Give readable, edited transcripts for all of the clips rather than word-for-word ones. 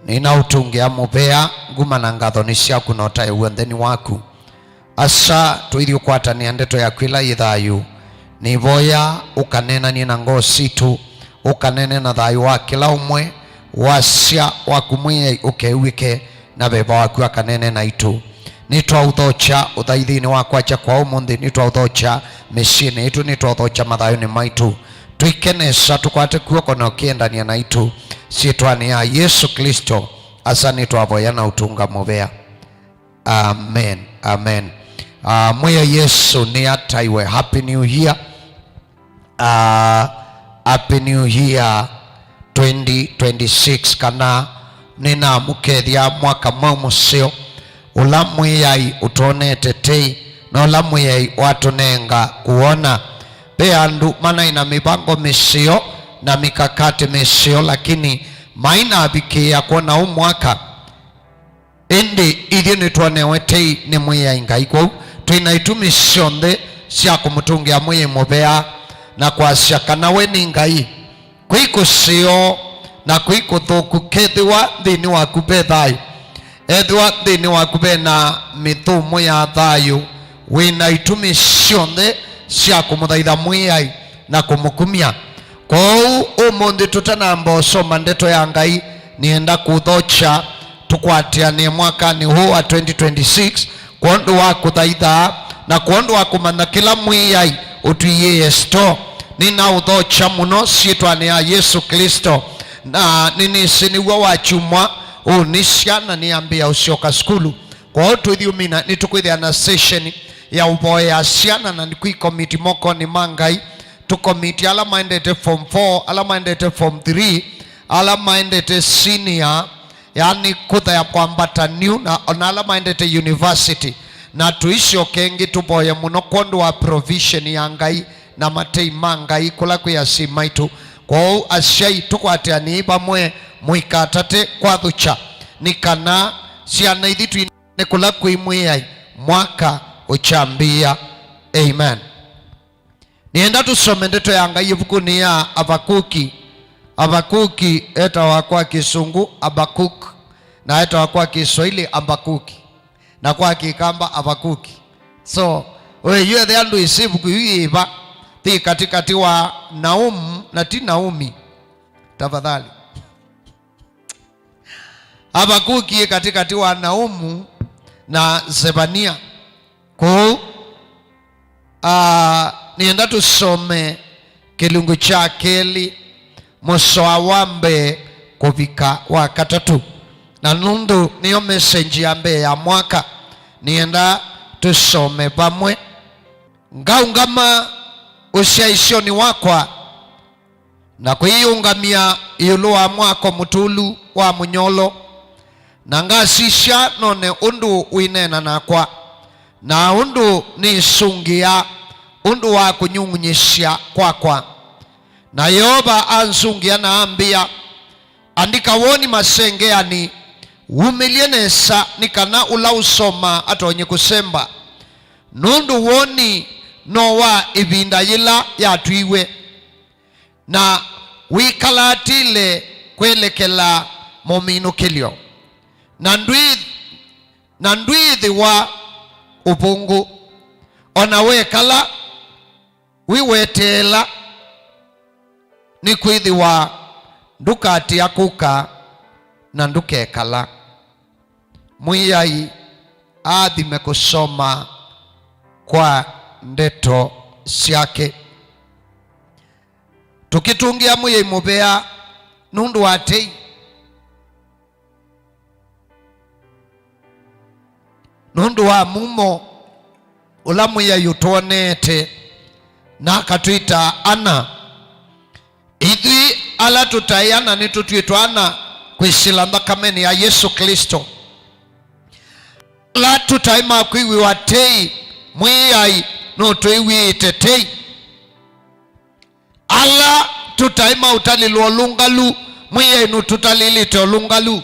ninautungia mubea nguma na ngatho ni ciaku na utae uontheni waku asa tuithio kwatania ndeto yaku ila ithayu nivoya ukanenanie na ngoo citu ukanene na thayu wa kila umwe wasya waku mwiai ukeuike na beba waku akanene na itu nitwauthocha uthaithini wakwa cha kwa umuthi nitwauthocha mishini itu nitwauthocha mathayuni maitu twikenesa tukwate kuoko na ukiendania na itu sietwani ya Yesu Kristo asa nitwavoya na utunga muvea. Amen, amen. Mweya Yesu ni ataiwe. Happy New Year. Happy New Year 2026 kana nina mukethia mwaka mwamusio ula mwiyai utonete tei na ula mwiyai watunenga kuona pe andu mana ina mipango misio na mikakati misio lakini maina abikia kuona umwaka indi ithi nitwanewe tei ni mwiyai ngai kwau tuinaitu sionthe cia kumutungia mwiyai muvea na kwasya kana we ni ngai kwikusio na kwikuthuku kethiwa thini waku be thayu ethiwa thini waku be na mithumo ya thayu wina itumi sionthe cia kumuthaitha mwiyai na kumukumia kou umuthi tutanamba usoma ndeto ya ngai nienda kuthocha tukwatianie mwakani huu wa 2026 kwandu wa kuthaitha na kwandu wa kumanya kila mwiyai utuiye yesto nina uthocha muno sietwane ya Yesu Kristo na nini siniwa wachumwa unisiana niambia usioka skulu kwa otu idhiumina nitukwithia na session ya uboya siana na nikuikomiti moko ni mangai tukomiti ala maendete form 4 ala maendete form 3 ala maendete senior yani kutha ya kwambata new na ala maendete university na tuisio kengi tuboya muno kondo wa provision ya ngai na matei mangai kula kuya simaitu kwa asyai tukwate aniiba mwe muikatate kwa thucha nikana siana ithitu ine kula kuimwiyai mwaka uchambia. Amen. Nienda tusome ndeto ya ngai ibukuni ya Habakuki eta wakwa kisungu Habakuk na eta wakwa Kiswahili Habakuki na kwa kikamba Habakuki so we yue the andu isibuku yuiba ti katikati wa Naumu na ti Naumi tafadhali Habakuki katikati wa Naumu na Zebania ko nienda tusome kilungu cha keli muso awambe kuvika wa katatu na nundu niyo message ambe ya mwaka nienda tusome pamwe ngaungama usyaisioni wakwa na kuiungamia iulu wa mwako mutulu wa munyolo na ngasisha none undu winena nakwa na undu nisungia undu wa kunyung'unyisya kwakwa na Yoba ansungia na ambia andika woni masengeani umilie nesa nikana ula usoma atonye kusemba nundu woni nowa ibinda yila yatwiwe na wikalatile kwelekela mominukilyo na ndwithi wa upungu ona wekala wiwetela ni kwithi wa ndukati akuka na ndukekala mwiyai athime kusoma kwa ndeto syake tukitungia mwiyai muvea nundu watei nundu wa mumo ula mwiyai utuonete na akatwita ana ithi ala tutaiana ni tutwitwana kwisila thakameni ya Yesu Kristo la tutaima kwiwi watei mwiyai no twiwite tei ala tutaima utalilwa lungalu mwiyai no tutalilite olungalu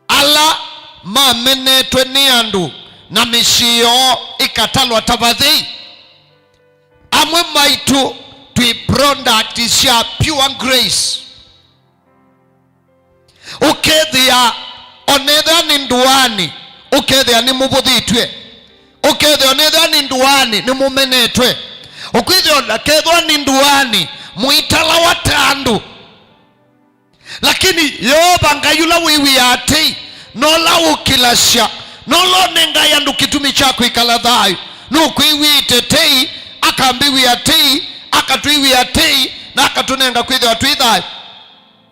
ala mamenetwe ni andu na misio ikatalwa tabathi amwe maitu twi product is your pure grace ukethi onethia ni nduani ukethia ni mubuthitwe ukethia onethia ni nduani ni mumenetwe ukwithia kethwa ni nduani muitala wa tandu lakini yoba ngayula wiwi ati nola ukilasha nolone ngayandu kitumi chako ikala thayu nukwiwi tetei akambiwi atei akatwiwi atei na akatunenga kwithia twithayu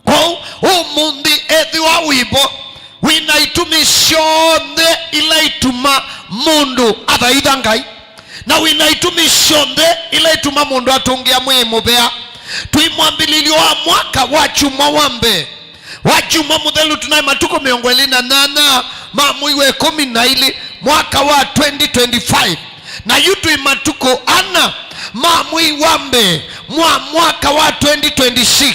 kwa umundi ethiwa wibo winaitumishonthe ila ituma mundu athaitha Ngai na winaitumishonthe ila ituma mundu atungia mwimubea tuimwambililio wa mwaka wa chuma wambe wa chuma muthelu tunaye matuko 28 mamwiwe 12 mwaka wa 2025 na yutu imatuko ana mamwi wambe mwaka wa 2026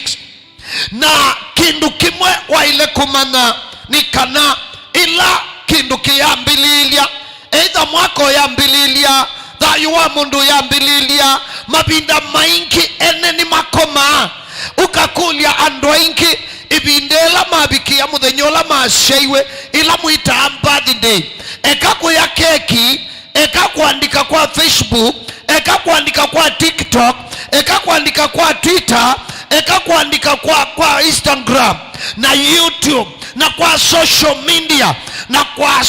na kindu kimwe wa ile kumana ni kana ila kindu kiyambililia eitha mwako yambililia thayu wa mundu yambililia mabinda maingi ene ni makoma ukakulia andu aingi ibindela mabikia muthenyola mashaiwe ila muita birthday ekakuya keki ekakuandika kwa Facebook ekakuandika kwa TikTok ekakuandika kwa Twitter ekakuandika kwa Instagram na YouTube na kwa social media na kwa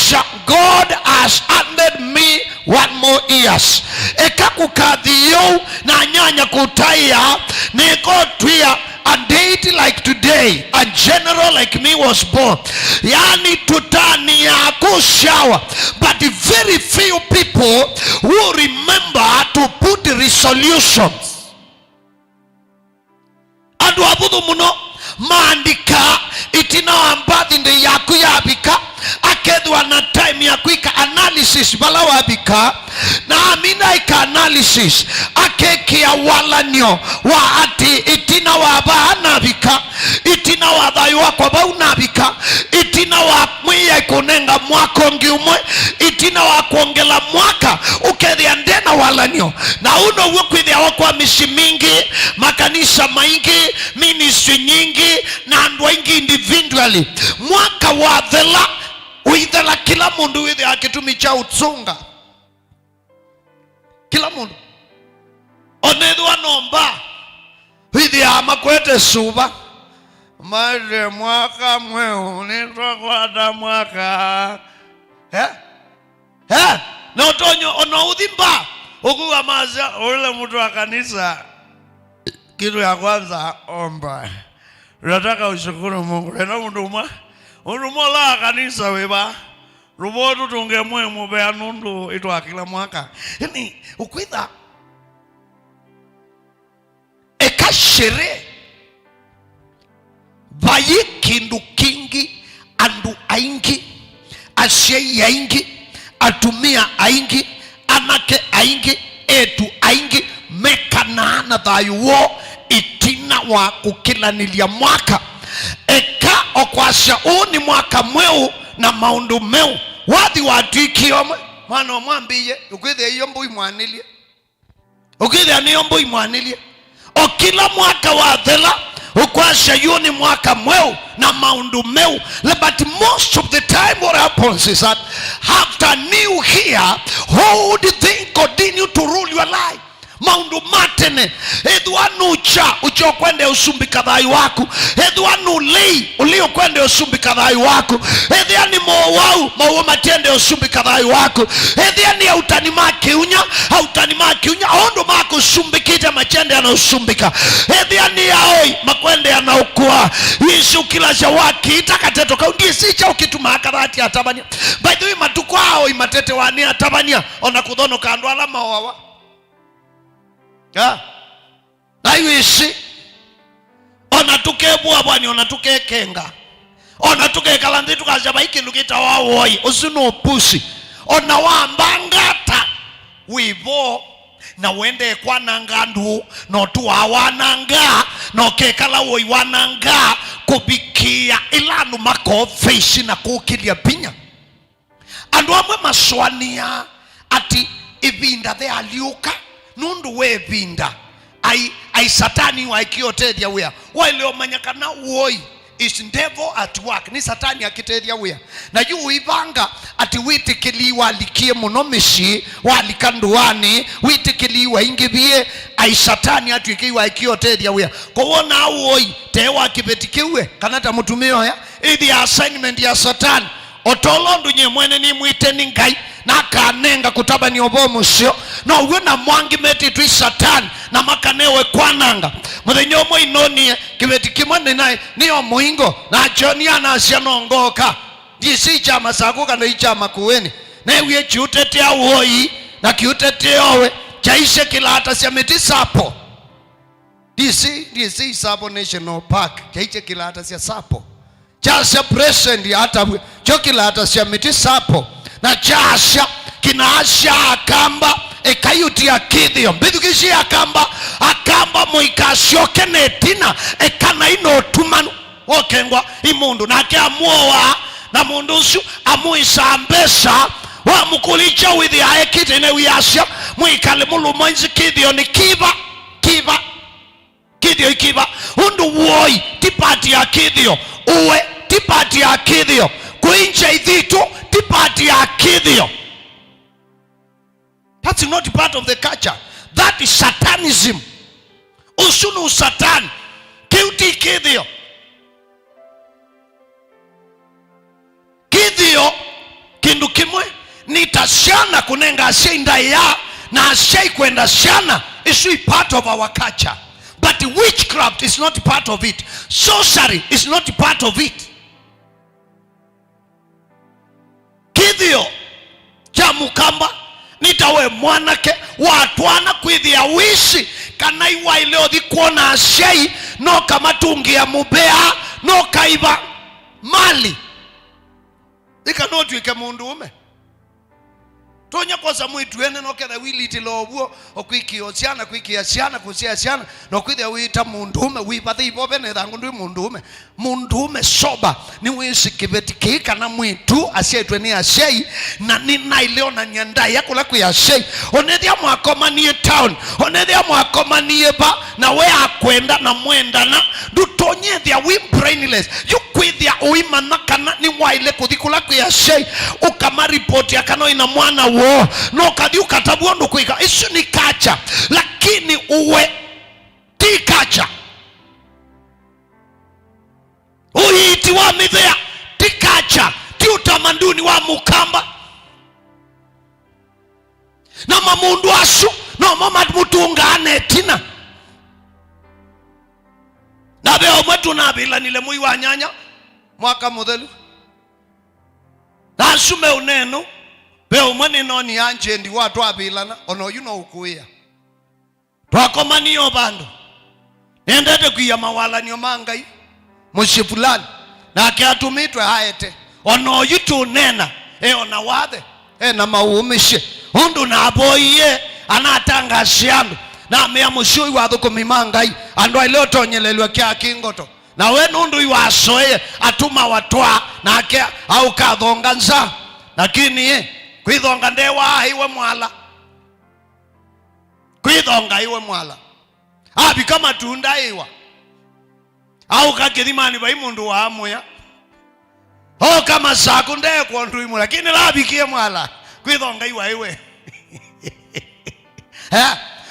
God has handed me 1 more years ekakukathiyo na nyanya kutaya niko twia a date like today a general like me was born yani tutani ya kushawa but very few people who remember to put resolutions andu abudu muno maandika itina wambathi ndi yaku yabika akethwa na time ya kuika analysis bala wabika na amina ika analysis akekia walanyo wa ati itina waba anabika itina wathayu wakwa bau nabika itina wa mwiya ikunenga mwako ngiumwe itina wa kuongela mwaka ukethia ndena walanyo na uno uwe kwithia wakwa mishi mingi makanisa maingi ministry nyingi na andu ingi individually mwaka wa thela uithela kila mundu withi akitumi cha utsunga kila mundu onethwa nomba withi amakwete suba maze mwaka mweu nitwakwata mwaka na utonyo onouthimba ukuwa maza ule mtu wa kanisa kitu ya kwanza omba nataka ushukuru Mungu na mundu la kanisa weba rubotu tungemwe mubea nundu itwa kila mwaka yani ukwitha ekashere bayi kindu kingi andu aingi ashei aingi atumia aingi anake aingi etu aingi mekanana thayuo itina wa kukilanilia mwaka eka okwasha ni mwaka mweu na maundu meu wathi watuikiomwe mwana omwambiye ukwithia iyo mbui mwanilie ukwithia niyo mbui mwanilie o kila mwaka wa thela ukwasha ni mwaka mweu na maundu meu but most of the time what happens is that after new year how do they continue to rule your life maundu matene edwanu ucho kwende usumbika thayu waku edwanu lei ulio kwende usumbika thayu waku edhiani mowo matende usumbika thayu waku edhiani hautani makiunya ondo mako usumbikite machende yana usumbika edhiani yaoi makwende yana ukua isu kila jawaki itakateto kaundie sicha ukituma akarati atabania by the way matukwao imatete wani atabania ona kudhono kando alama wawa na yuishi onatukebuwa bwani onatukekenga onatukekalandi tukajaba ikindu kitawawoi usino pusi onawambangata wivo na wende kwananga ndu notuwawananga nokekala woi wananga kubikia ilanu makofeishi na kukilia pinya andu amwe maswania ati ibinda the aliuka nundu webinda ai satani wa ikiotedia wea waile omanyakana woi is devil at work. Ni satani akiteria wia. Na yu uibanga ati witikiliwa likie munomishi walikanduani witikiliwa ingibie ai satani atu ikiwa ikioteria wia. Kuona uoi tewa kibetikiwe kanata mutumio ya idi assignment ya satani otolondu nye mwene ni mwite ni ngai na kanenga kutaba ni obomu sio no wena mwangi meti tui satani na makanewe kwa nanga mwenye inoni kibeti kimwene nae niyo muingo na choni anasia nongoka disi chama sakuka na ichama kuweni na uye chiutetea uoi na kiutetea owe chaishe kila hata siya meti sapo disi sapo national park chaishe kila hata siya sapo chasha present hata chokila hata siya meti sapo na chasha kinaasha akamba ekayuti akidhio mbidu kishi akamba muikashoke netina ekana ino tumanu okengwa imundu nake amuowa na mundu su amuisambesa wa mukulicha withi aekite ine wiyasha muikale mulu mwenzi kidhio ni kiva kidhio ikiva undu woi tipati ya kidhio uwe tipati ya kidhio kuincha idhitu tipati ya kidhio. That's not part of the culture. That is satanism. Usunu satan kiuti kidhio kindu kimwe nitashana kunenga ashinda ya na ashai kwenda shana is part of our culture, but witchcraft is not part of it. Sorcery is not part of it. Kidhio cha mukamba nitawe mwanake watwana kwithia wishi kana iwa ileo di kuona ashei no kama tungi ya mubea no kaiba mali ikanotu ike mundume tonya kwa samu ituene no ketha wili itilobuo okwiki osiana kwiki asiana kusia asiana no kwithia wita mundume wibathe ibobe ne thangu ndu mundume soba ni wisi kibeti kika na mwitu asietwe ni ashei na nina ileo na nyanda yakula ku ashei onethia mwakomanie town onethia mwakomanie ba na we akwenda na mwenda na dutonye thia we brainless you kwithia uimana kana ni waile kuthikula ku ashei ukama report yakano ina mwana wo no kadi ukatabu ndo kuika isu ni kacha lakini uwe ti kacha uiti wa mithea ti kacha ti utamanduni wa mukamba na mamundu asu no mama mutungane tina na beo mwetu nabila nile mui wa nyanya mwaka muthelu na asume unenu beo mwene noni anje ndi watu abilana ono yuno ukuia twakomaniyo bandu nendete kuya mawala niyo mangai mushifulani na akiatumitwe haete ono yutu nena ona wathe na maumishe undu na aboiye anatanga shiandu na mea mushui wathu kumimangai andu aileo tonyelelwe kia kingoto na we nundu iwasoye atuma watwa na akia au kathonga nza lakini kwithonga ndewa iwe mwala kwithonga iwe mwala abi kama tunda iwa au kakithimani bai mundu wa amoya o kama saku ndekwo ndu imu lakini labikie mwala kwithonga iwe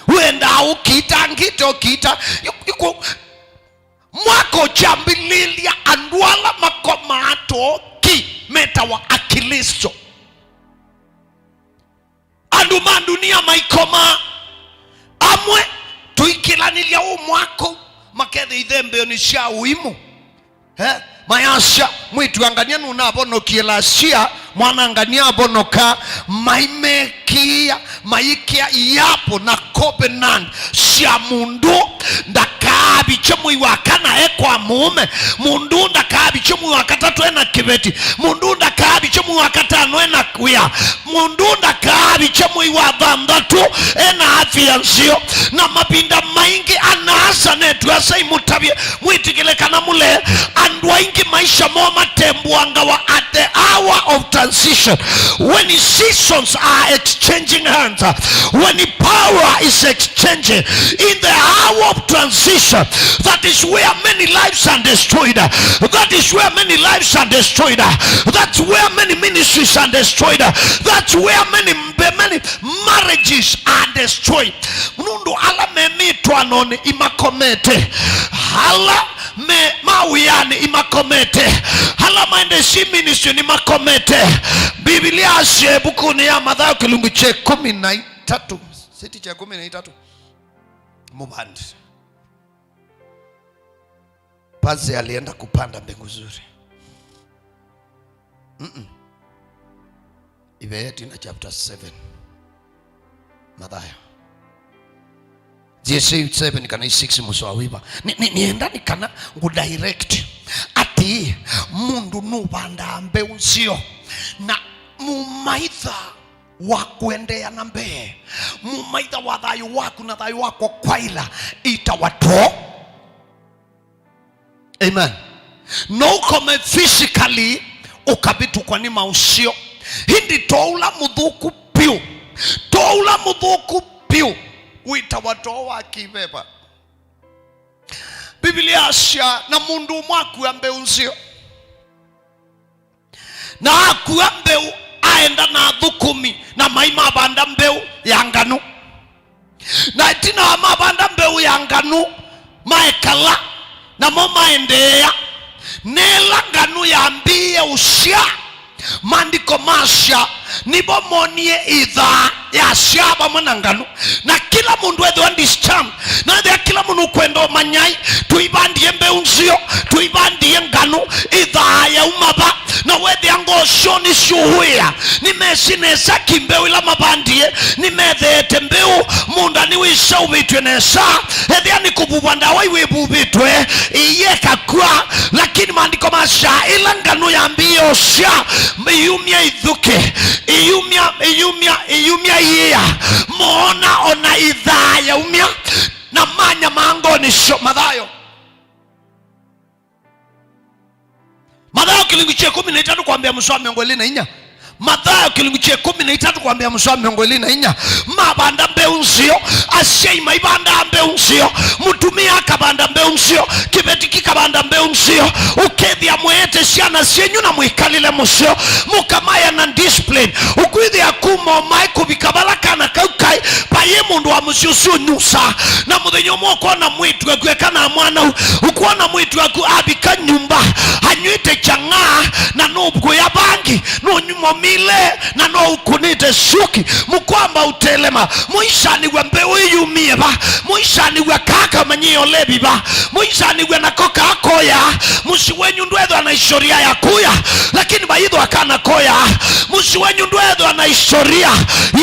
wenda ukita ngito kita mwako chambililia andwala makomato ki meta wa akiliso anduma dunia maikoma amwe tuikilanilia umwako makethe ithembe onisha uimu mayasha mwitu angania nuna bono kielasia mwana angania bono ka maimekia maikia yapo na covenant sia mundu ndakabi chemu iwakana ekwa muume mundu ndakabi chemu iwakatatu ena kibeti mundu ndakabi chemu iwakatano ena kuya mundu ndakabi chemu iwadhandatu ena afianzio na mabinda maingi anaasa netu asa imutabie mwitikile kana mule andwa ingi maisha moma tembuanga wa at the hour of transition, when seasons are exchanging hands, when power is exchanging, in the hour of transition, that is where many lives are destroyed. That is where many lives are destroyed. That's where many ministries are destroyed. That's where many marriages are destroyed. Mundu ala memitwa noni imakomete, hala me mawiyani imakomete, hala maendeshi ministry imakomete. Biblia ashe bukuni ya Mathayo kilungu che 13 seti cha 13 mubandi Pazi alienda kupanda mbegu zuri. Ibeyeti na chapter 7 Mathayo Jesse 7 kana 6 musawiba nienda nikana ngudirect ati mundu nubanda mbeu sio na mumaitha wa kuendea na mbee, mumaitha wa thayo waku na thayo wako kwaila itawato. Amen. No come physically ukabitu kwa ni mausio hindi toula mudhuku piu, toula mudhuku piu uitawatoa kibeba. Biblia asya na mundu mwaku ambe unzio na aku ambe aenda na dhukumi na maima banda mbeu ya nganu na itina mabanda mbeu ya nganu maekala na moma endea nela nganu ya mbie usya mandiko masya nibo monie idha ya syaba mwana nganu na kila mundu wedu understand na dhia kila mundu kwendo manyai tuibandie mbeu nzio tuibandie nganu idha ya umaba na wedi yango shoni shuhuya nimesinesa kimbeu ila mabandie nimedhete mbeu munda niwisha ubitwe nesa hedhia ni kububanda waiwe bubitwe iye kakua lakini mandiko masya ila nganu ya mbio sya iyumia idhuke iyumia iya moona ona idhaa ya umia na manya maangoni sho. Mathayo kilungu che 13 kuambia mswa miongo 24. Mathayo kilungu che 13 kuambia mswa miongo 24. Mabanda mbeu nsio asei maibanda mbeu nsio mutumia kabanda mbeu nsio kibetiki kabanda mbeu nsio ukethia mwete siana sienyu na muikalile musio mukamaya na discipline ukuithi akumo mai kubikabala kana kaukai paye mundu wa musio sio nusa na muthenyo mwoko na mwitu akweka na mwana ukuona mwitu aku abika nyumba anyuite changa na nubku ya bangi no nyumo mile na no ukunite suki mukwamba utelema muishani wa mbeu yumie ba muishani wa kaka manyi olebi ba muishani wa nakoka akoya musiwenyu ndwedo ana historia ya kuya lakini baidho akana koya musiwenyu ndwedo ana historia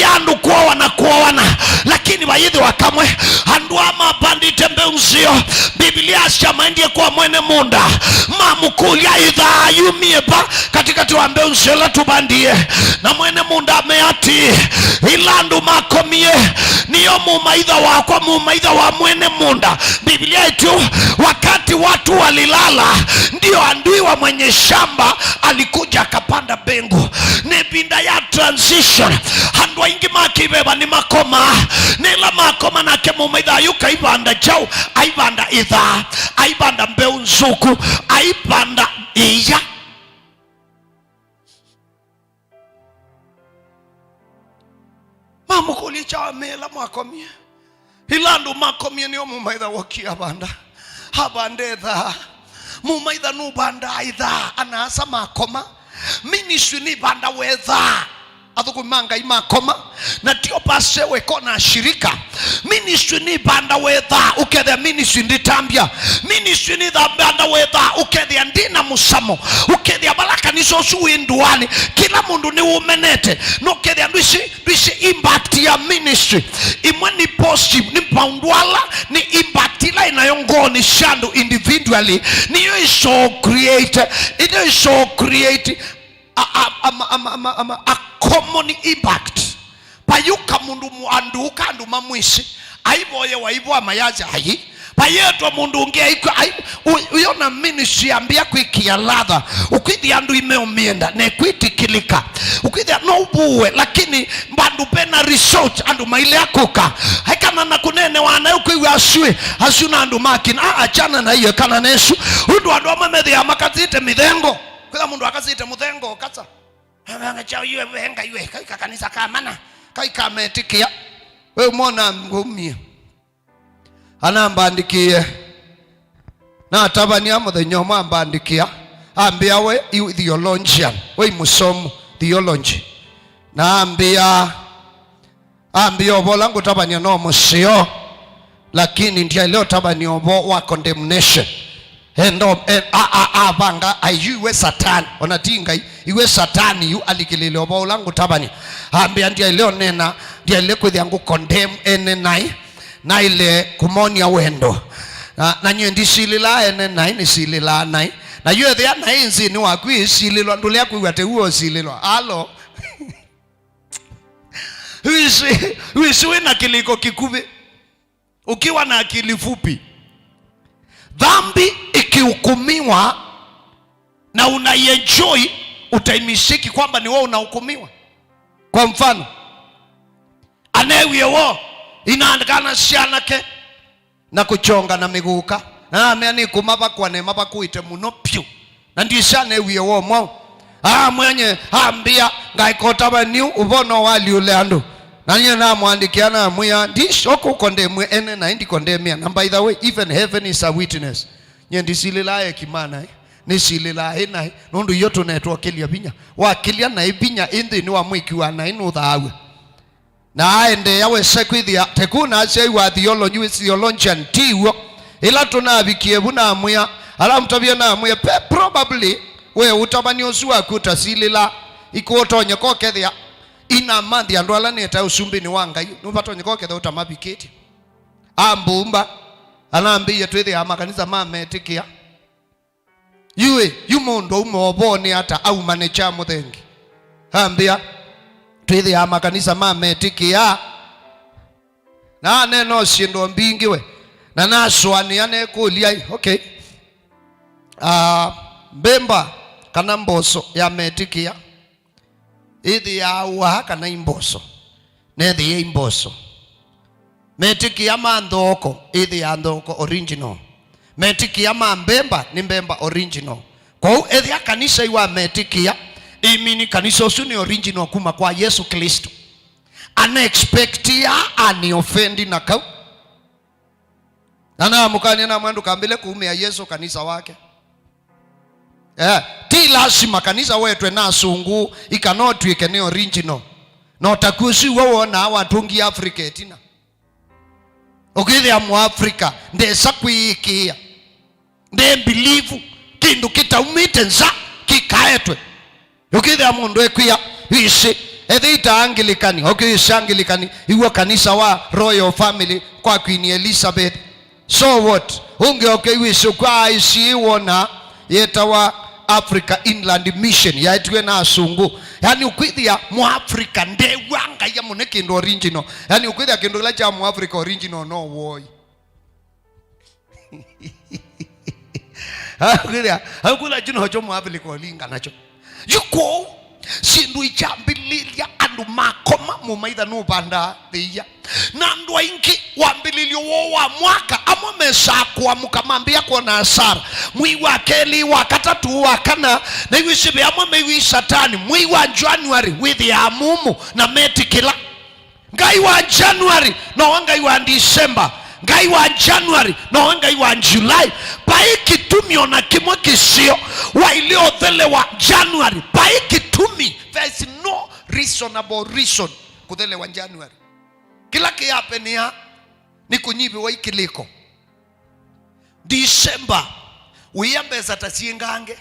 ya andu kuowana lakini baidho wakamwe anduama bandite mbeu nzio. Biblia asema ndiye kwa mwene munda mamukulia idha yumie ba katika tuambeu nzio la tubandie na mwene munda ameati ilandu makomie niyo mumaidha wakwa mumaidha wa mwene munda. Biblia itu wakati watu walilala ndio andui wa mwenye shamba alikuja akapanda bengu. Nebinda ya transition handwa ingi makibeba ni makoma nila makoma na ke mumaidha yuka ibanda jau aibanda idha aibanda mbeu nzuku aibanda iya mamukuli cha mela makomie ilandu makomie niyo mumaidha wakia banda habandetha mumaidha nubanda idha anasa makoma ministry ni banda wedha athukumanga imakoma na tio pase wekona shirika ministry ni banda wedha ukethia ministry nditambia ministry ni banda wedha ukethia ndina musamo ukethia baraka nisosu induani kila mundu ni umenete no ukethia ndwishi impact ya ministry imwe ni positive ni paundwala ni impact ila inayongoni shandu individually ni yo so create it is so create a common impact payuka mundu muanduka andu mamwishi aiboye waibo amayazi hayi Payeto mundu ungia iko uyona ministry ambia kwikia ladha ukwithi andu imeomienda ne kwitikilika ukwithi no ubuwe lakini bandu pena research andu maile akuka haikana na kunene wana ukwiwa asui na andu makina achana na hiyo kana nesu undu andu amamethi ya makazite mithengo kwa mundu akazite muthengo kasa chao yue wenga yue kaika kanisa kamana kaika metikia wewe umeona ngumie anambandikie na tabania muthenya mwambandikia ambia we theologian we musomu theology na ambia obola ngutabania no musio lakini ndia leo tabania obo wa condemnation endo abanga ayuwe satan onatinga iwe satani yu alikilile obola ngutabania ambia ndia leo nena ndia leo kwithangu condemn ene nai na ile kumonia wendo na nyendi silila ene nai ni silila nai na yue thea na inzi ni wakwi sililo ndulea kuiwate huo sililo alo wisi wina kiliko kikubi ukiwa na akili fupi dhambi ikihukumiwa na unaienjoy utaimishiki kwamba ni wewe unahukumiwa. Kwa mfano anewie wo inaandikana sianake na kuchonga na miguka na ameani kumaba kwa nema bakuite muno pyu na ndishane wiye wo mwa mwenye ambia ngaikota baniu ubono wali ule andu na nye na mwandikiana muya ndishoko kondemwe ene na indi kondemia na by the way even heaven is a witness nye ndisililae kimana nisililae na nundu yoto netwa kelia binya wakilia na ibinya indi ni wa mwikiwa na inu thawe na aende yawe sekwithia tekuna asei wa theologian tiwo ila tunabikie buna muya ala mtabia na muya probably we utabani osuwa kutasilila ikuotonye kokethia ina mandi andu ala neta usumbi ni wanga nubatonye kokethia utamabikiti ambumba anaambia twethe amakanisa mametikia yue yumondo umoboni hata au manecha muthengi ambia twethe amakanisa mametikia na neno sindo mbingi we na naswani ane kulia okay mbemba kana mboso ya metikia ithi ya uha kana imboso nethi ya imboso metikia mandhoko ithi ya ndhoko original metikia mbemba ni mbemba original kwa hiyo ithi ya kanisa iwa metikia imini kanisa usu ni original kuma kwa Yesu Kristo unexpectia ani offendi na kau nana mukani na mwandu kambile kuumia Yesu kanisa wake ti lazima kanisa wetu na sungu ikanotu ikene original no takusi wewe na watungi Afrika etina ukithia mu Afrika ndesa kwikia nde believe kindu kitaumite nza kikaetwe ukithia mundu ekwia isi ethita Anglikani okay Anglikani iwa kanisa wa Royal Family kwa Queen Elizabeth so what unge okay wiso kwa isi wona yetawa Africa Inland Mission yaitwe na asungu yani ukwithia mu Africa ndewanga ya muneke ndo original yani ukwithia kindu la cha mu Africa original no woi hakula jino hocho mu Africa olinga nacho yuko sindu ichambililia andu makoma mumaitha nubanda thia na ndu aingi wambililio wo wa mwaka amwe mesakwa mukamambia kuona asara mwi wa keli wa katatu wa kana na iwishibe amwe mewi satani mwi wa January with ya mumu na metikila ngai wa January na wangai wa December ngai wa January na wangai wa July paiki tumio na kimwe kisio wa ilio thele wa January paiki tumi there is no reasonable reason kuthele wa January kila kiape ni kunyibi wa ikiliko December uyambe zatasiengange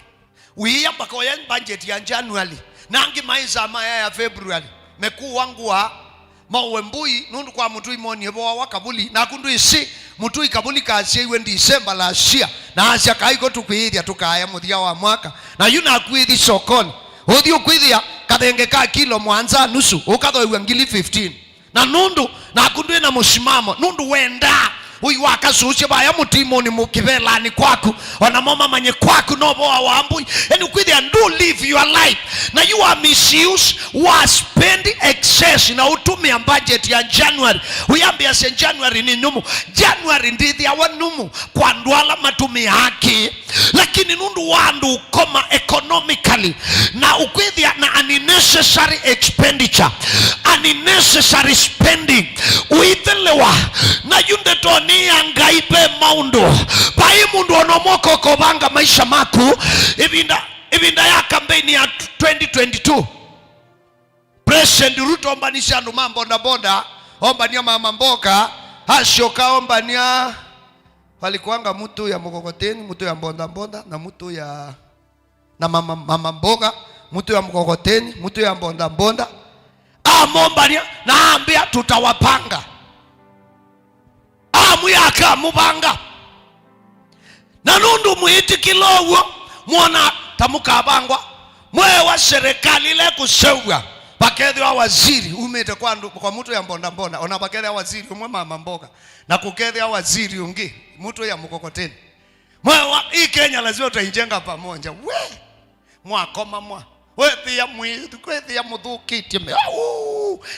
uyamba kwa yan budget ya January nangi maiza maya ya February meku wangu wa mawembui nundu kwa mtu imoni ebo wa kabuli na kundu isi mtu ikabuli kazi iwe December la shia na asya kaiko tukuithia tukaya muthia wa mwaka na yuna kuithi sokoni uthio kuithia kathenge ka kilo mwanza nusu ukatho iwe ngili 15 na nundu na kundu na musimamo nundu wenda huyu wakasuche baya mutimoni mukibelani kwaku ona mama manye kwaku no boa wambui and you and do live your life na you are misuse wa spend excess na utumia budget ya January uyambia se January ni numu January ndithi awa numu kwa ndwala matumi haki lakini nundu wandu koma economically na ukwithia na unnecessary expenditure unnecessary spending uithelewa na yunde toni angaipe maundo pai mundu onomoko kobanga maisha maku ibinda ya kampeni ya 2022 President Ruto ombanisha ndo mambo na boda ombania mama mboga hashoka ombania walikuanga mtu ya mkokoteni mtu ya bonda na mtu ya na mama mboga mtu ya mkokoteni mtu ya bonda amombania na ambia tutawapanga amuyaka mubanga na nundu muiti kilowo muona tamuka bangwa mwe wa serikali ile kusewa pakedhi wa waziri umete kwa mtu ya bonda ona pakedhi wa waziri umwe mama mboga na kukedhi wa waziri ungi mtu ya mkokoteni mwe wa hii Kenya lazima tutajenga pamoja we mwakoma mwa wethi ya mwitu kwethi ya muthukitie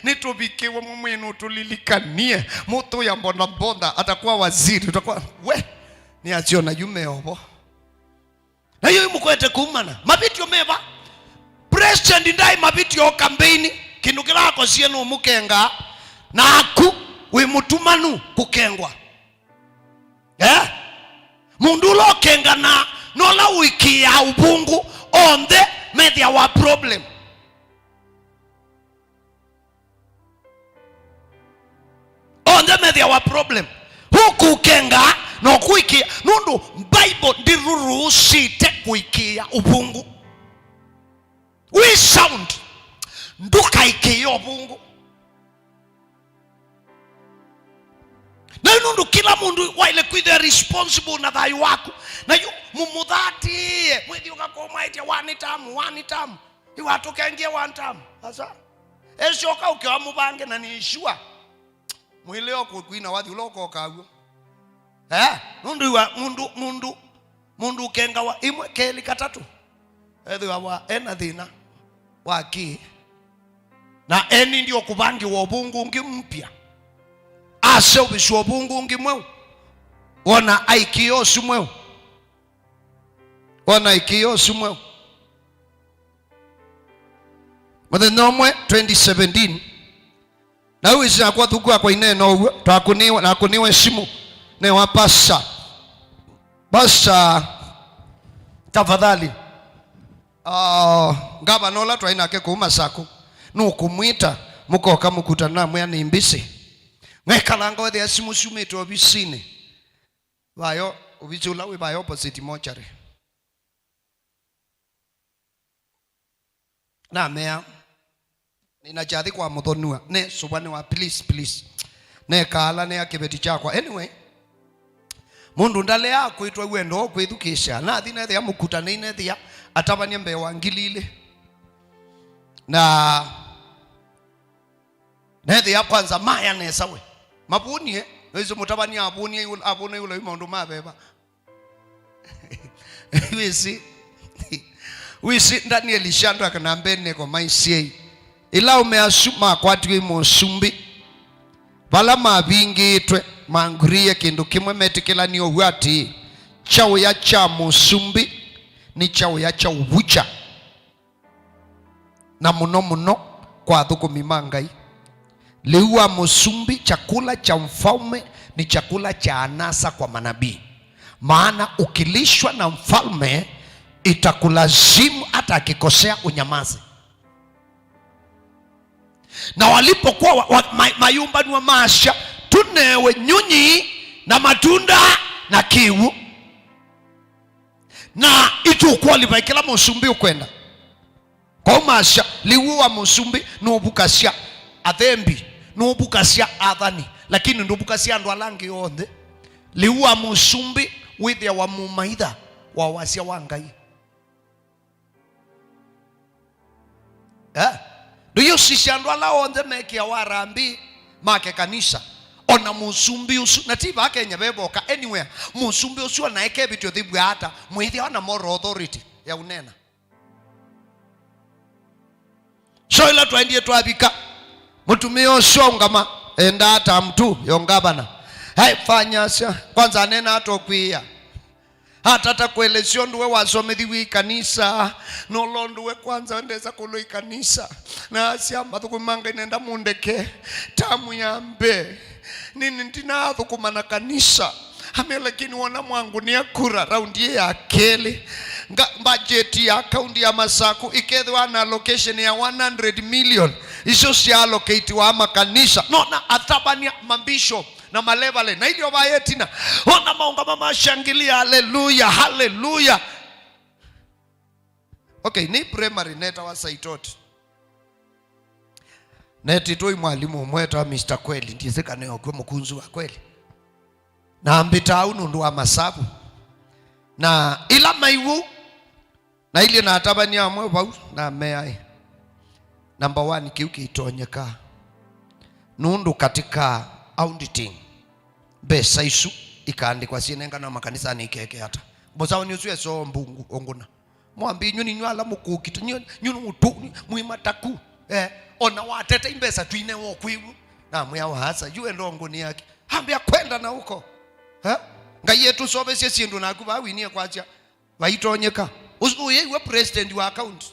nitubikiwe mwinu tulilikanie mtu ya bonda atakuwa waziri utakuwa we ni aziona yume obo na hiyo mukwete kumana mabitio meba president ndai mabitio campaign kinukira ko sienu mukenga na aku we mutumanu kukengwa mundu lo kenga na nola wiki ya ubungu on the media wa problem on the media wa problem huku kenga no kuiki nundu Bible diruru site kuikia ubungu we sound nduka ikiyo ubungu na nundu kila mundu wile kwithe responsible na thayu waku na yu mumudhatie mwethi ukakomaite one time iwatukengie one time asa eshoka ukiwa mubange na niishua mwile oko kwina wathi uloko kaguo mundu kenga wa imwe keli katatu ethi wa ena thina waki na eni ndio kubangi wa ubungu ngi mpya ase ubisho ubungu ngi mweu ona aikio sumweu Mothe nomwe 2017 na uwezi akwa thukua kwa ineno twakuniwa na kuniwe simu ne wapasa basa tafadhali ngaba nola twaina ke kuma sako nukumwita mukoka mukutana mwe ni mbisi mwekalango the simu sumito bisine bayo ubichula we bayo opposite mochari na mea ninachathi kwa muthonua ne subane wa please ne kala ne akibeti chakwa anyway mundu ndale yako itwa wendo kwithukisha na thina thia mukutana thia atabanie mbe wangilile na thia kwanza maya nesawe mabunie hizo mutabania abunie yule mundu mabeba wisi ndani elishando akanambe neko maisi ila umeasuma kwatwi musumbi bala mabingitwe mangurie kindu kimwe metikela ni owati chao ya cha musumbi ni chao ya cha ubucha na muno kwa thukumi mangai liwa musumbi chakula cha mfalme ni chakula cha anasa kwa manabii maana ukilishwa na mfalme itakulazimu hata akikosea unyamaze na walipokuwa mayumbani wa maasha tunewe nyunyi na matunda na kiwu na itu qualify kila musumbi ukwenda kwa maasha liwa musumbi nubukasya athembi nubukasya athani lakini nubukasya ndo alangi yonde liwa musumbi withia wa mumaitha wa wasia wangai do you see shandwala onde mekia warambi make kanisa ona musumbi usu na tiba Kenya beboka anywhere musumbi usu na eke bityo thibwa hata mwithi ona more authority ya unena. So ila tuendie twabika mutumio shongama enda hata mtu yongabana hai fanya sia kwanza anena atokwia hata kuelezio nduwe wasomethiwi kanisa no londuwe kwanza ndeza kulo kanisa na asiamba thukumanga inenda mundeke tamu yambe nini ntina thukumana kanisa hame lakini wana mwangu ni akura raundi ya kele budget ya account ya Masaku ikethwa na allocation ya 100 million iso si allocate wa makanisa no na atabania mambisho na malevale na ilio bayetina ona maungama mashangilia haleluya haleluya. Okay, ni primary neta wa saitoti neti toi mwalimu mweta Mr. Kweli ndizeka neo kwa mkunzu wa kweli na ambita unundu wa Masabu na ila maiwu na ili na atabania amwe bau na meai number 1 kiuki itonyeka nundu katika auditing besa isu ikaandikwa sinenga na makanisa ni keke hata bozawo ni usu eso mbungu onguna mwambi nyuni nywala mukuki nyunu mutu muimataku ona watete imbesa tuine wo kwiwu na mwa wahasa yue ndongoni yake hambia kwenda na huko ngaye tu sobe sindu na kuba winie kwacha baitonyeka uye we president wa account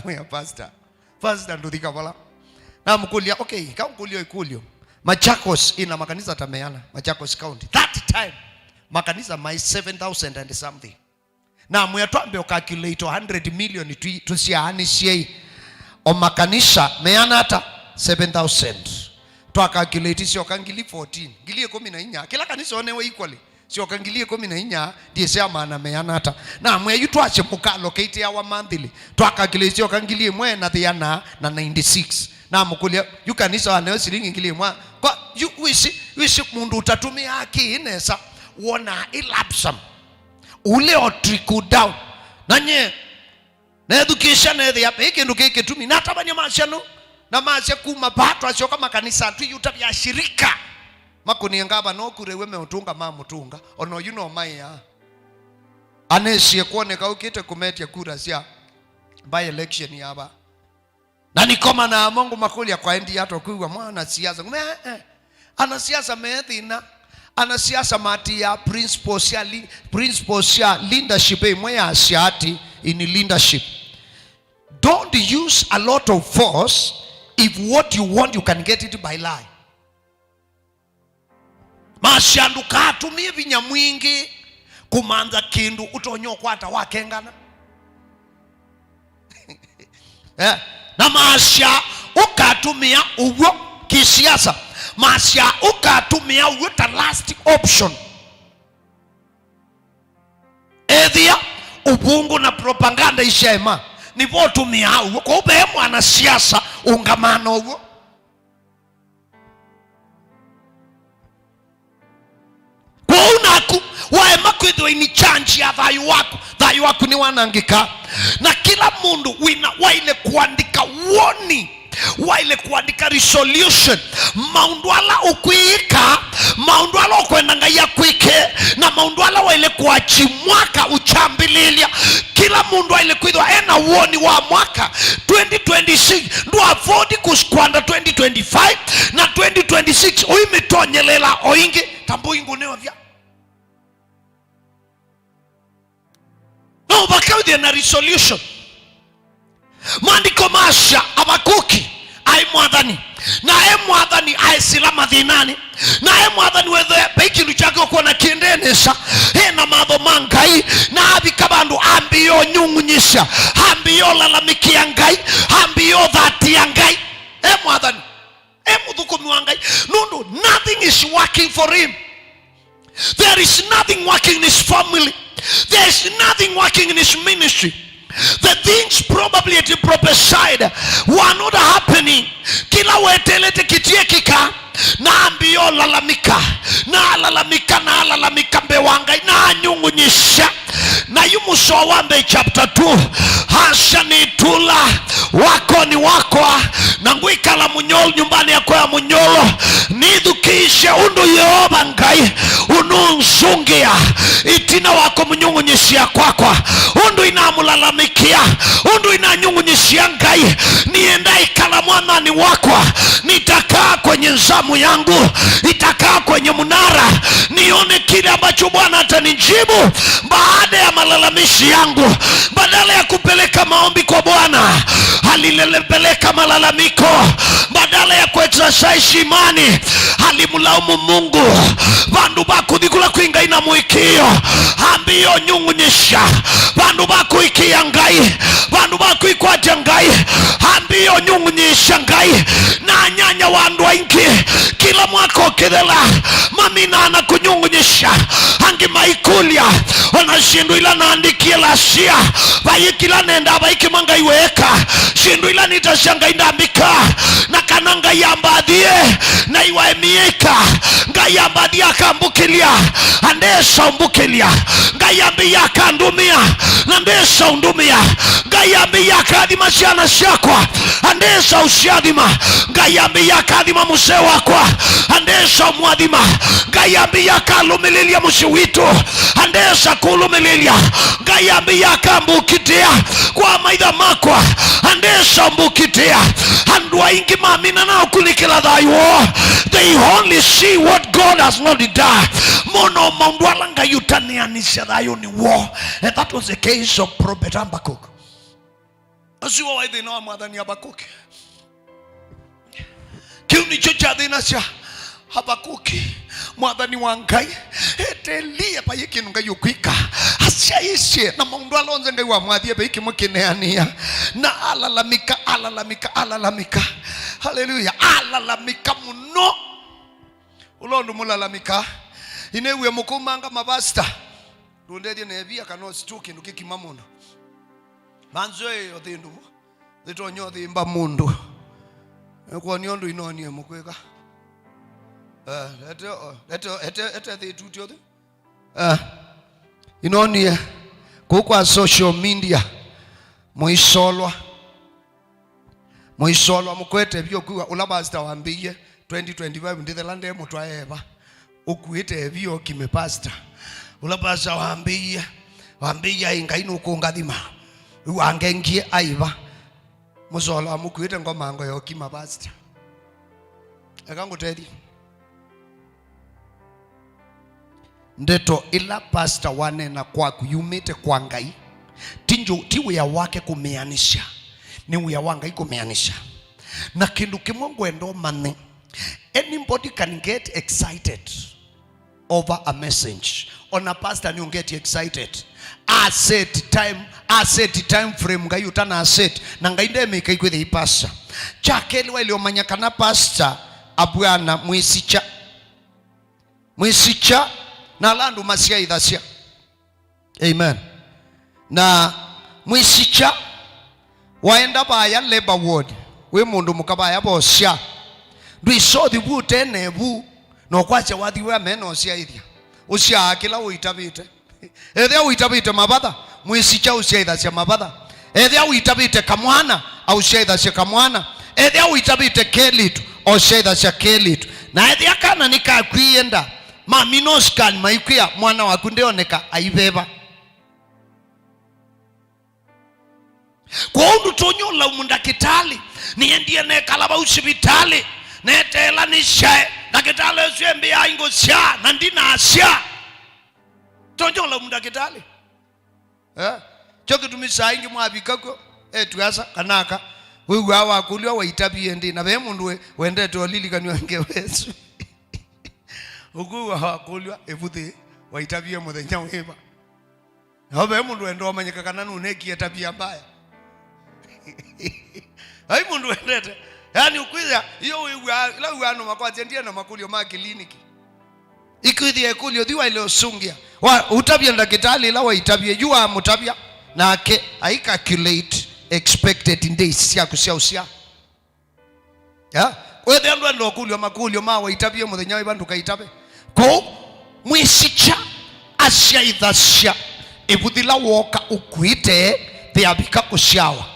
mwa pastor ndudika bala na mkulia okay kaunkulio ikulio Machakos ina makanisa tameana Machakos County that time makanisa my 7,000 and something na mwetwambe ukalculate 100 million tusianishe o makanisa meana hata 7,000 to calculate sio kangili 14 gilie 14 kila kanisa onewe equally sio kangilie 14 die sema na meana hata na mwe yutwache mukallocate ya monthly to calculate sio kangilie mwe na thiana na 96 na mkulia yu kanisa wanayo silingi ngili mwa kwa yu wisi mundu utatumia haki inesa wona ilapsam ule o trickle down nanye na education edhi hapa hiki ndu kike tumi na tabanya mashano na masha kuma pato asho kama kanisa tu yutabya shirika makuni ngaba no kurewe meotunga mamutunga ono you know maya anesie kuoneka ukite kumetia kura sia by election yaba na nikoma na Mungu makulia kwa endi yato kuwa mwana siasa ana siasa methina ana siasa mati ya principles ya leadership mwe ya siati in leadership. Don't use a lot of force if what you want you can get it by lie. Mashanduka atumie vinya mwingi kumanza kindu utonyokwa hata wakengana na masha ukatumia uwo kisiasa masha ukatumia uwo the last option edhia ubungu na propaganda ishema ni votumia uwo kwa ube mwana siasa ungamano uwo kwa unaku waema kwithwa ini chanchi ya dhayu wako ni wanangika na kila mundu wina waile kuandika warning waile kuandika resolution maundwala ukuika maundwala ukwendanga ya kwike na maundwala waile kuachi mwaka uchambililia kila mundu waile kuidwa ena woni wa mwaka 2026 ndu avodi kuskwanda 2025 na 2026 uimitonyelela oingi tambu inguneo vya no bakawde na resolution mandiko masha abakuki ai mwadhani na mwadhani ai silama dhinani na mwadhani wedhe bekilu chake uko na kiendenesa na madho mangai na abikabandu ambiyo nyungunyisha ambiyo lalamikia ngai ambiyo dhati ya ngai mwadhani mudhuku mwangai nundu nothing is working for him. There is nothing working in his family. There is nothing working in his ministry. The things probably it prophesied were not happening. Kila wetelete kitie kika na ambiyo lalamika na lalamika mbewanga na nyungunyisha na yumusowambe chapter 2 hasha nitula wako ni wakwa na ngwikala munyolo nyumbani yako ya munyolo nithukishe undu Yehova Ngai ununzungia itina wako munyungunyishia kwakwa undu inamulalamikia undu inanyungunyishia Ngai nienda ikala mwanani wakwa nitakaa kwenye nzamu yangu nitakaa kwenye munara nione kile ambacho Bwana atanijibu baada ya malalamishi yangu. Badala ya kupeleka maombi kwa Bwana alilepeleka malalamiko. Badala ya kuexercise imani alimlaumu Mungu. Bandu bakudikula kuinga ina muikio ambiyo nyungunyisha bandu bakuikia Ngai bandu bakuikwaja Ngai ambiyo nyungunyisha Ngai na nyanya wandu waingi kila mwako kidela mamina na kunyungunyisha hangi maikulia wanashindu ila naandikia lasia bayikila nenda bayikimanga iweka shindu ila nitashanga indambika na kananga yambadie na iwaemieka Ngai yambadie akambukilia andesha umbukilia Ngai yambi yakandumia na ndesha undumia Ngai yambi yakadima siana siakwa andesha usiadima Ngai yambi yakadima muse wakwa andesha umwadima Ngai yambi yakalumililia musiwitu andesha kulumililia Ngai yambi yakambukitia kwa maidha makwa andesha umbukitia andwa ingi mamina na ukulikila dhaiwo. They only see what God has not done. Mono maundwalanga yutanianisha dhayo ni war. And that was the case of Prophet Habakkuk. Asiwa wa idhina wa mwadhani Habakkuk kiuni chocha dhina siya Habakuki mwadhani wa Ngai etelia pa yiki nunga yukwika asya isye na maundu alonze Ngai wa mwadhia pa yiki mkineania na alalamika haleluya alalamika muno ulondu mulalamika inewe mukumanga mabasta rundedi nebia kano stuki ndukiki mamuno manzoe othindu zitonyo thimba mundu kwa niondu inonie mukweka ete the tutio inonie kukwa social media muisolwa mukwete byo kuwa ulabasta wambiye 2025 ndithe lande mutwa eva ukuite byo kime pastor ulabasta wambiye ingaino kungathima wangengie aiva musolwa mukwite ngomango yo kima pastor akangutedi ndeto ila pastor wanena kwaku yumite kwa Ngai tinjo tiwe ya wake kumeanisha ni uya wa Ngai kumeanisha na kindu kimwe ngwendo mane. Anybody can get excited over a message. On a pastor you get excited. I set time frame Ngai utana set na Ngai ndeme kai kwethe ipasa chakeli wa ile omanyakana pastor abwana mwisicha na landu masia idhasia. Amen. Na mwisicha waenda baya labor ward we mundu mukabaya bosya ndwisothi bute nebu no kwacha wathi we meno sia ithia usya akila uitabite ethia uitabite mabatha mwisicha usya idhasia mabatha ethia uitabite kamwana au usya idhasia kamwana ethia uitabite kelitu o usya idhasia kelitu na ethia kana nikakwienda maminoskan maikwia mwana waku ndioneka aibeba kwa undu tonyola umundakitali niendie nekalaba usibitali netela nishae dakitali usiembe aingo sya na ndina asya tonyola umundakitali choki tumisa ingi mwabikako tuasa kanaka wewe hawa kuliwa waitabie ndi na bemundu wende tolili kanywange wesu uguwa hawakuliwa evuthi waitabie muthenya wima na bemundu wende wamanyika kananu nekie tabia mbaya hai mundu wendete yani ukwiza iyo ila uano makwati ndia na makulio ma kliniki ikwithi ekulio diwa ile osungia wa utabia ndakitali ila waitabie jua mutabia na ke I calculate expected in days ya kusia usia ya wewe ndio ndo kulio makulio ma waitabie muthenya wa bandu kaitabe ko mwisicha asya idhasya ebuthila woka ukwite they abika kushawa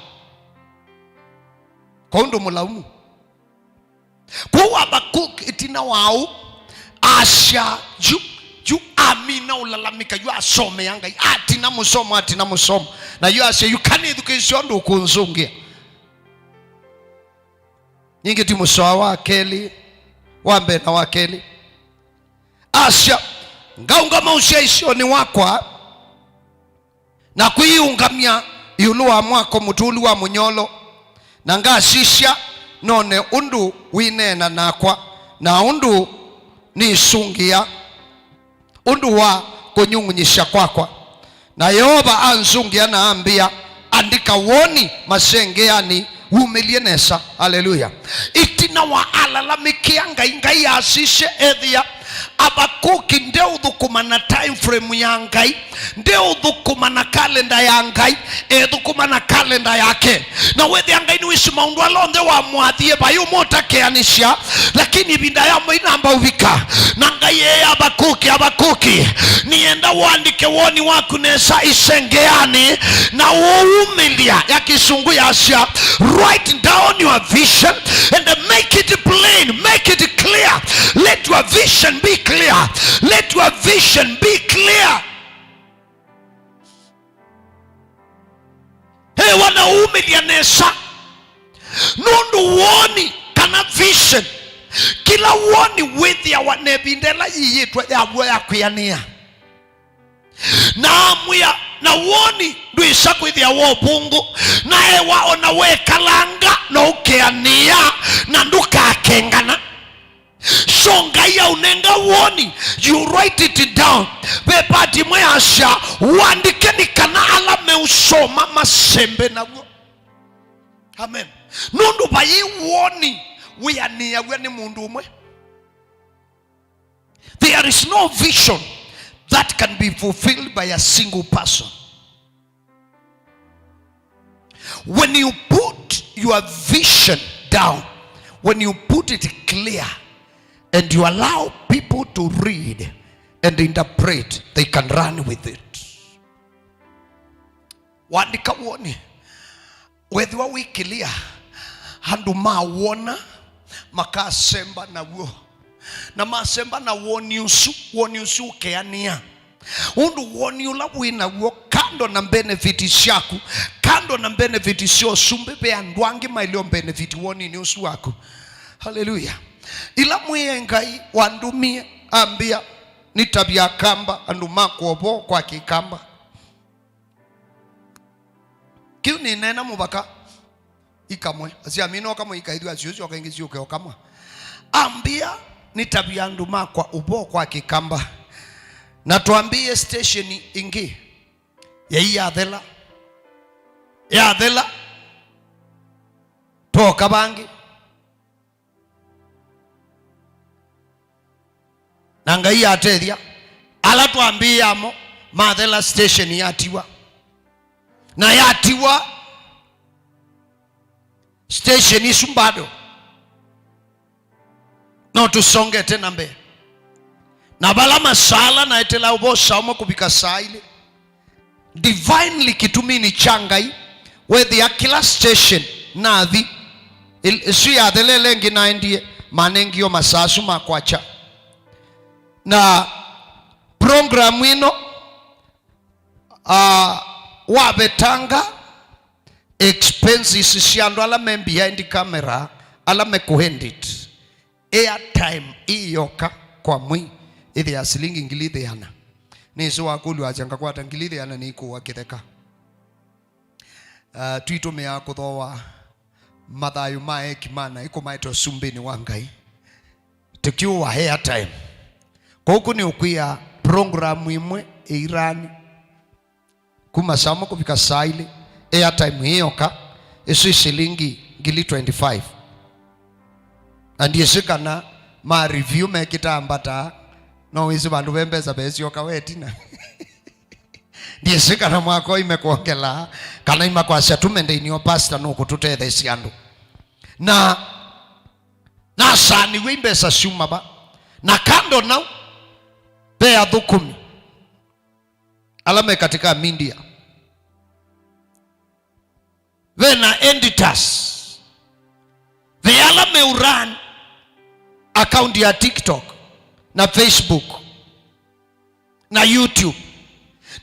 kwa undu mulaumu kwa Habakuki itina wao asha ju amina ulalamika yu asome yanga atina musomo na yu asya yu kani education ndo kunzungia nyingi ti musoa wa Keli wambe na wa Keli asya ngaunga mausha isio ni wakwa na kuiungamia yulu wa mwako mutulu wa munyolo na ngashisha none undu winena nakwa na undu nisungia undu wa kunyung'unyisha kwakwa na Yehova anzungia na ambia andika woni masengeani umilie nesa. Haleluya. Itina wa alalamikia ngai asishe ethia Habakuki nde udhukuma na time frame ya ngai, nde udhukuma na kalenda ya ngai, edhukuma na kalenda yake na wethi ya ngai ni wisi maundu alonde wa muadhie bayu mota keanisha lakini binda ya mwinamba uvika na ngai Habakuki nienda uandike woni waku nesa isengeani na uumilia ya kisungu ya asya. Write down your vision and make it plain, make it clear. Let your vision be clear. Let your vision be clear. Hey, wanaumilia nesa nundu woni kana vision kila woni with ya wanebindela yiyitwa ya kuyania na amuya na woni duisa kwithia wo pungu na ewa ona we kalanga no ukeania na nduka kengana songa ya unenga woni you write it down bepati mwe asha uandike ni kana alame usoma masembe na wo. Amen. Nundu bayi woni we ania we ni mundu umwe. There is no vision that can be fulfilled by a single person. When you put your vision down, when you put it clear and you allow people to read and interpret, they can run with it. Wandika woni wedwa wikilia handu mawona makasemba na wo na masemba na woni usu keania undu woni ula wina wo kando na benefit shaku kando na benefit sio sumbe be andwangi mailio benefit woni ni usu wako. Haleluya. Ila mwe ngai wandumie ambia ni tabia kamba andumako obo kwa kikamba kiu ni nena mubaka ikamwe asiamino kama ikaidwa asiyo kaingizio kwa kama ambia ni tabia nduma kwa ubo kwa kikamba na tuambie station ingi ya adhela toka bangi na ngai ateria ala tuambie amo madhela station yatiwa na yatiwa station isumbado no tusonge tena mbe na bala masala na etela ubo sauma kubika saile divinely kitumini changai with ya kila station nathi si adelele ngina ndie manengio masasu makwacha na program ino wabetanga expenses siando ala behind camera ala mekuhendit airtime iyoka kwa mwi ithi ya silingi ngilithi yana niso wakulu ajanga kwa ngilithi yana niko wakitheka twito me yakuthowa mathayu mae kimana iko maito sumbini wangai tukiwa airtime koko ni ukuya program imwe Iran kuma sama kufika saile airtime hiyoka isu shilingi ngili 25 and yeshikana ma review mekita ambata no wizi bandu bembeza bezi yoka wetina yeshikana mwako imekuongela kana imakwasha tumende inyo pastor no kututhethe siandu na sani wimbesa shuma ba na kando na bea dhukumi alame katika media vena editors run account ya TikTok na Facebook na YouTube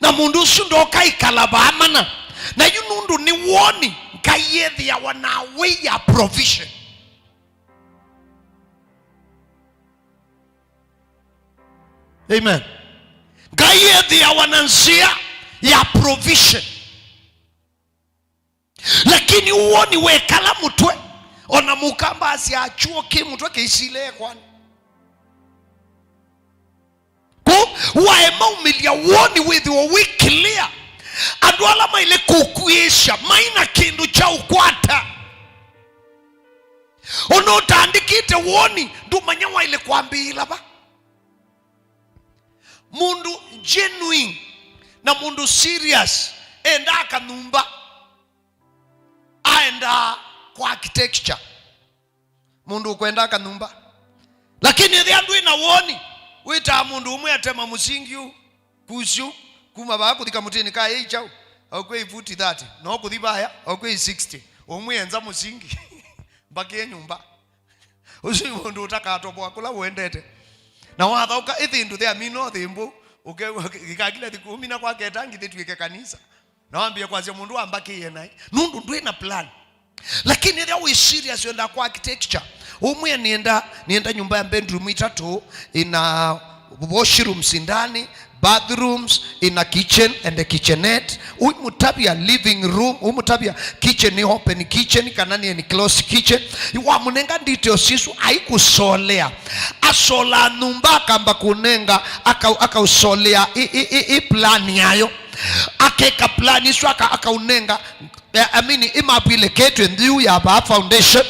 na mundu sundo kai kalabamana na yunundu ni woni kayethi ya wanawe ya provision. Amen. Kayethi ya wanansia ya provision. Lakini uoni wekala mutwe ona mukamba asiachuo ki mutwe keisile kwani ko waema umilia uoni with your week clear adwala maile kukuisha maina kindu cha ukwata ono utaandikite uoni ndumanya waile kuambila ba mundu genuine na mundu serious enda kanumba aenda kwa architecture mundu kwenda kanumba lakini thiandu ina woni wita mundu umwe atema musingi kushu kuma ba kuthika mutini ka eichau au kwa ifuti 30 no kuthibaya au kwa 60 umwe enza musingi mbaki nyumba usi mundu utakatoboa kula uendete na wathauka ithindu thea mino thimbu ukikagila thikumi na kwa ketangi thitwike kanisa naambia kwanza mundu ambaki yenai nundu ndwina plan lakini they are serious yenda kwa architecture umwe nienda nyumba ya bedroom itatu ina washrooms ndani bathrooms ina kitchen and a kitchenette umutabia living room umutabia kitchen ni open kitchen kanani ni closed kitchen wa munenga details sisu haikusolea asola numba kamba kunenga akausolea i plan yayo akeka plan isu akaunenga imapile ketu ndiu ya ba foundation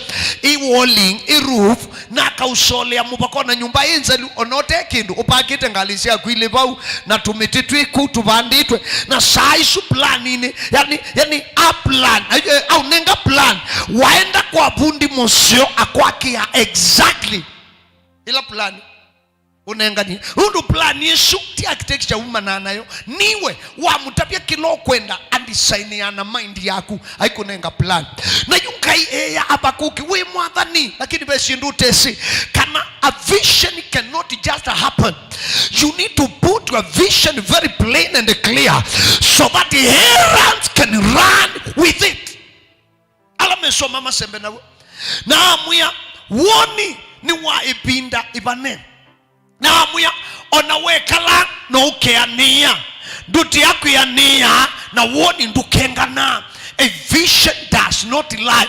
walling roof na kausolea mubakona nyumba yenze onote kindu upakite ngalisia kwilebau na tumititwi kutubanditwe na saisu plan ini yani a plan au nenga plan waenda kwa bundi mosio akwakia exactly ila plan unenga ni undu plan yesu ti architecture umana nayo niwe wa mutapia kilo kwenda andisaini yana mind yaku haikunenga plan na yunkai ya abakuki we mwathani lakini beshindu tesi kana a vision cannot just happen. You need to put your vision very plain and clear so that the heralds can run with it. Alameso mama sembe na amuya woni ni wa ibinda ibane na amuya onawekala no ukeania nduti yaku ya nia na woni ndukengana. A vision does not lie,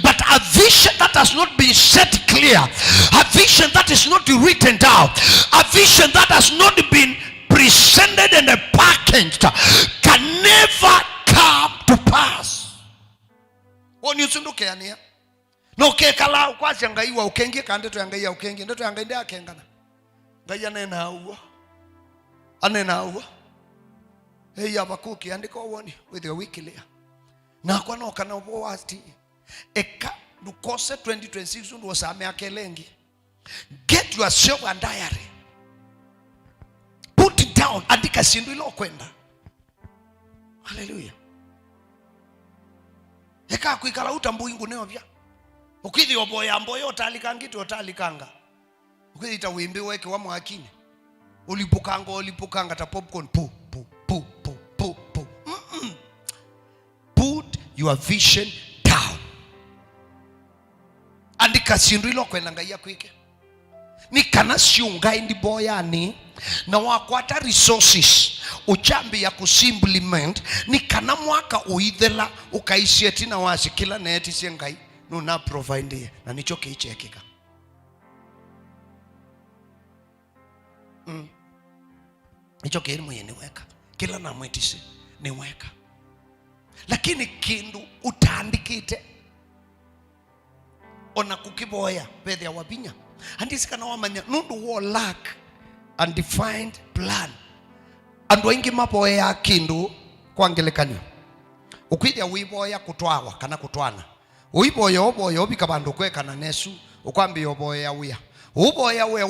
but a vision that has not been set clear, a vision that is not written down, a vision that has not been presented and packaged can never come to pass. Woni usundukeania no kekala kwaje ngaiwa ukengie kandeto yangaia ukengie ndeto yangainde akengana ngaya nena uwo anena uwo hey abakuki andiko woni with your weekly na kwa no kana ubo wasti eka dukose 2026 ndo wasame akelengi. Get yourself a diary, put it down, andika sindu ilo kwenda. Hallelujah. Eka kuikala utambuingu neo vya ukithi oboya mboyo otalikangiti otalikanga ukithi tawimbi weke wa mwakini ulipukanga ta popcorn pu put your vision down, andika sindu ilo kwenda ngaya kwike ni kana siunga indi boyani na wakwata resources uchambi ya kusimplement ni kana mwaka uidhela ukaisieti na wasi kila neti siengai nuna provide na nicho kichekeka nicho kielimu yeniweka kila na mwetisi niweka lakini kindu utaandikite ona kukiboya bedhe ya wabinya andisi kana wamanya nundu wo lack undefined plan andu ingi maboya kindu kwangelekanyo ukwija wiboya kutwawa kana kutwana uiboya oboya obika bandu kwekana nesu ukwambi oboya uya uboya we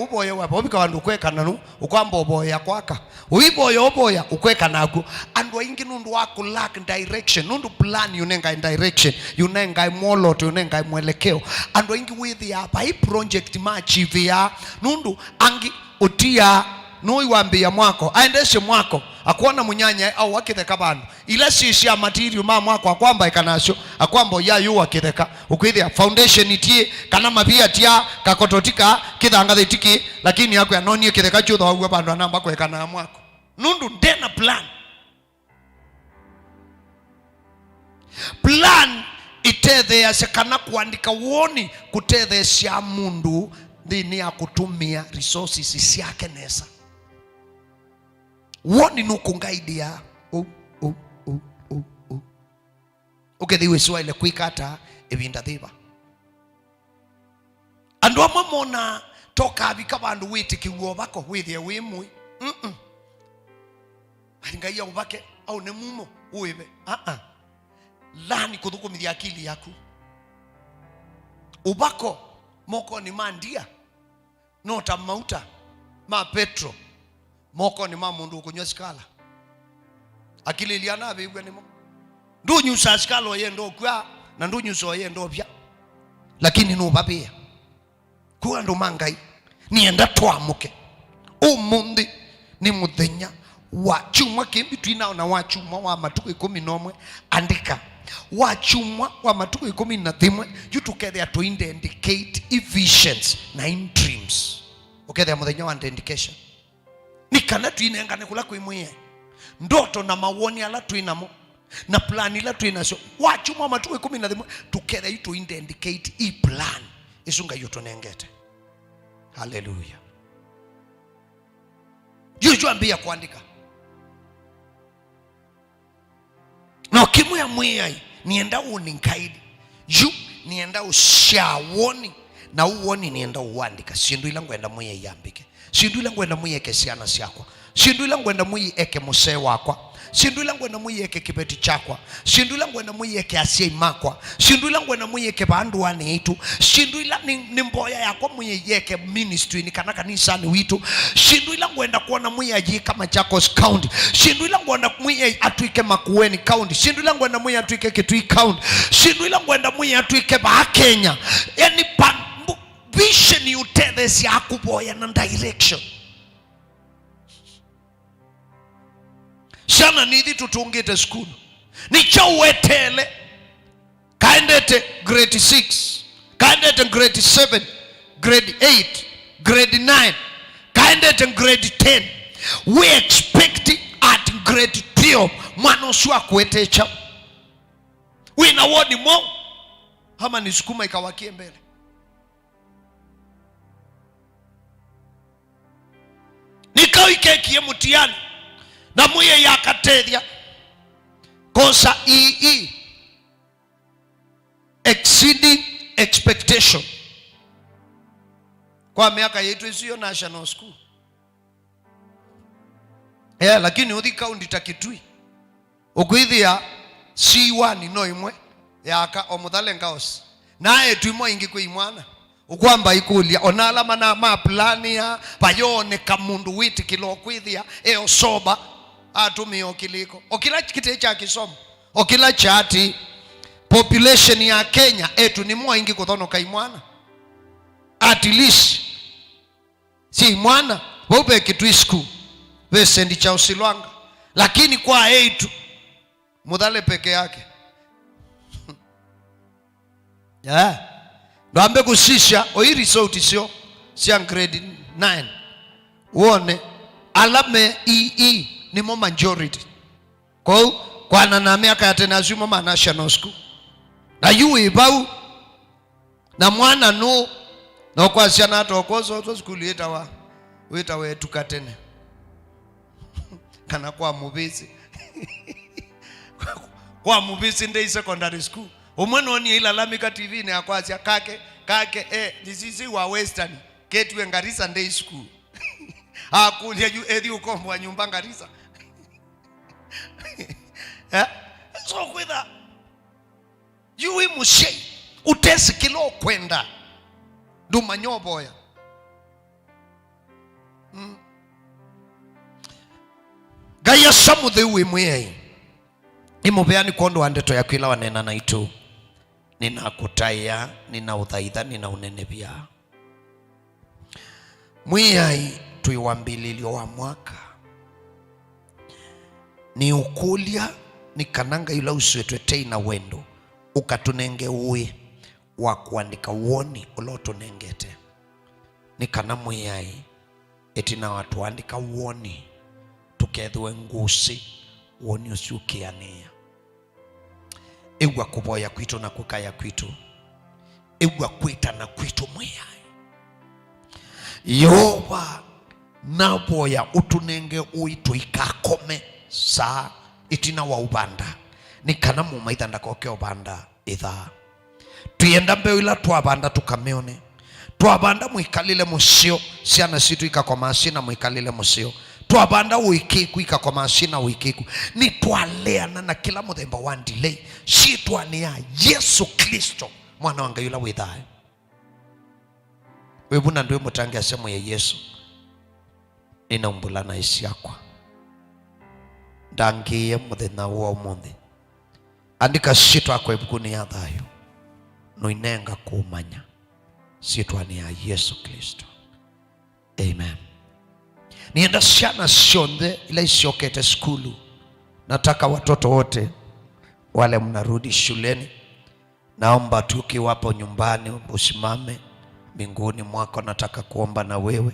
bobika bandu kwekana nu ukwamba uboya kwaka uboya ukweka naku andu ingi nundu wako lack direction nundu plan yunenga direction yunenga mwoloto yunenga mwelekeo andu ingi withi hapa hii project machivi ya nundu angi utia nui wambia mwako aendeshe mwako akuona munyanya au wakitheka bandu ila sisi ya material mwako akwamba ikanasyo akwamba ya yu wakitheka ukwithia foundation itie kana mabia tia kakototika kithanga tiki lakini yako yanonie kitheka chutho wa bandu anamba kwekana mwako nundu ndena plan itethea sekana kuandika woni kutethecia mundu thini ya kutumia resources ciake nesa woni nukungaidia ukethiwe swile kwikata evinda thiba andu amwe mona toka abika bandu witi kiwo bako withie wimui ngai ya ubake au ne mumo uibe lani kuthukumithia akili yaku ubako moko ni mandia nota mauta ma petro moko ni mamundu kunywa skala akili liana abigwe nimo ndunyu sa skala oyendo kwa na ndunyu so oyendo bya lakini no babia kwa ndo mangai nienda twamuke umundi ni muthenya wa chumwa kimbitwina na wa chumwa wa matuko 11 andika wa chumwa wa matuko 11 you together to indicate visions na in dreams ukethe muthenya wa indication nikana twinengane kula kwimwe ndoto na mawoni ala twinamo na plan ila twinaso wa chumwa matuko 11 together you to indicate i plan isunga yoto nengete hallelujah juju ambia kuandika na kimu ya mwiyai nienda uninkaidi yu nienda ushawoni na uwoni nienda uandika sindu ila ngwenda mwiyai yambike sindu ila ngwenda mwiyai kesiana siakwa sindu ila ngwenda mwiyai eke muse wakwa sindu ila ngwenda mwiyai eke kibeti chakwa sindu ila ngwenda mwiyai eke asia imakwa sindu ila ngwenda mwiyai eke bandu wane itu sindu ila ni mboya yakwa mwiyai eke ministry ni kanaka nisani witu sindu ila ngwenda kuona mwiyai kama Machakos County sindu ila ngwenda mwiyai atuike Makueni County sindu ila ngwenda mwiyai atuike Kitui County sindu ila ngwenda mwiyai atuike ba Kenya yani vision yutethecia akuboya na direction sana nithi tutungite school nicho wetele kaendete grade 6 kaendete grade 7 grade 8 grade 9 kaendete grade 10 we expect at grade 12 mwana uswa kuetecha wina wodi mo hama nisukuma ikawakie mbele nikaikekie mutiani na muye yakatethia kosa exceeding expectation kwa miaka yetu isiyo national school lakini uthi county ta Kitui ukwithia C1 no imwe yaka omuthale ngaos nae tuimo ingi kwi mwana ukwamba ikulia onalama na maplani ya payone kamundu witi kilo kwithia soba atumio kiliko okila kite cha kisomo okila chati population ya Kenya etu ni mwa ingi kuthono kai mwana at least si mwana bobe Kitui school wesendi cha usilwanga lakini kwa etu mudhale peke yake Ndambe kusisha o hii result sio sia grade 9 uone alame ni mo majority kwa na miaka ya tena zimo ma national school na yui bau na mwana no na kwa siana atokozo to school weta wetu katene kana kwa mubisi kwa mubisi ndei secondary school umwana oni ila lamika TV ni akwazia kake this wa western ketwe Garissa Day School akulia yu ethi ukombwa nyumba Garissa so kwitha yui mushei utesi kilo kwenda nduma nyoboya Gaya samuthe uwe mwei imubeani kondo wa ndeto ya kwila wanena na itu nina kutaya, nina uthaitha, nina unenebia mwei tuiwambililio wa mwaka ni ukulia ni kananga yula usuetwetei na wendo ukatunenge uwe wa kuandika uoni ulotunengete ni kana mwei etina watu andika uoni tukethwe ngusi uoni usiukiania ewa kuboya kwitu na kukaya kwitu ewa kwita na kwitu mwei Yehova naboya utunenge uitu ikakome saa itina wa ubanda ni kana mumaitha ndakoke ubanda itha tuyenda mbeo ila tuabanda tukameone tuabanda muikalile musio siana situ ikakoma asina muikalile musio tuabanda uikiku ikakoma asina uikiku ni tualeana na kila muthemba wa delay si tuania Yesu Kristo mwana wanga yula withae webuna ndio mutangia semo ya Yesu ina umbulana isi yakwa ndangiye muthenya wa umuthi andika shitwa kwa ibukuni ya thayo no inenga kumanya sitwa ni ya Yesu Kristo. Amen. Nienda siana sionde ila isiokete skulu. Nataka watoto wote wale mnarudi shuleni, naomba tukiwapo nyumbani usimame mbinguni mwako. Nataka kuomba na wewe,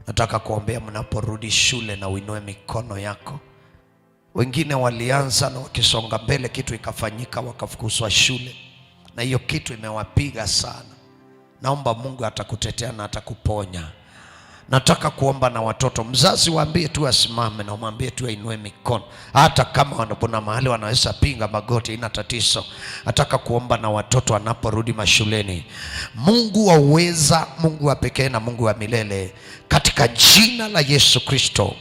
nataka kuombea mnaporudi shule na uinue mikono yako. Wengine walianza na wakisonga mbele kitu ikafanyika wakafukuzwa shule na hiyo kitu imewapiga sana. Naomba Mungu atakutetea na atakuponya. Nataka kuomba na watoto, mzazi waambie tu asimame na umwambie tu ainue mikono, hata kama wanapona mahali wanaweza pinga magoti ina tatizo. Nataka kuomba na watoto wanaporudi mashuleni. Mungu wa uweza, Mungu wa pekee na Mungu wa milele, katika jina la Yesu Kristo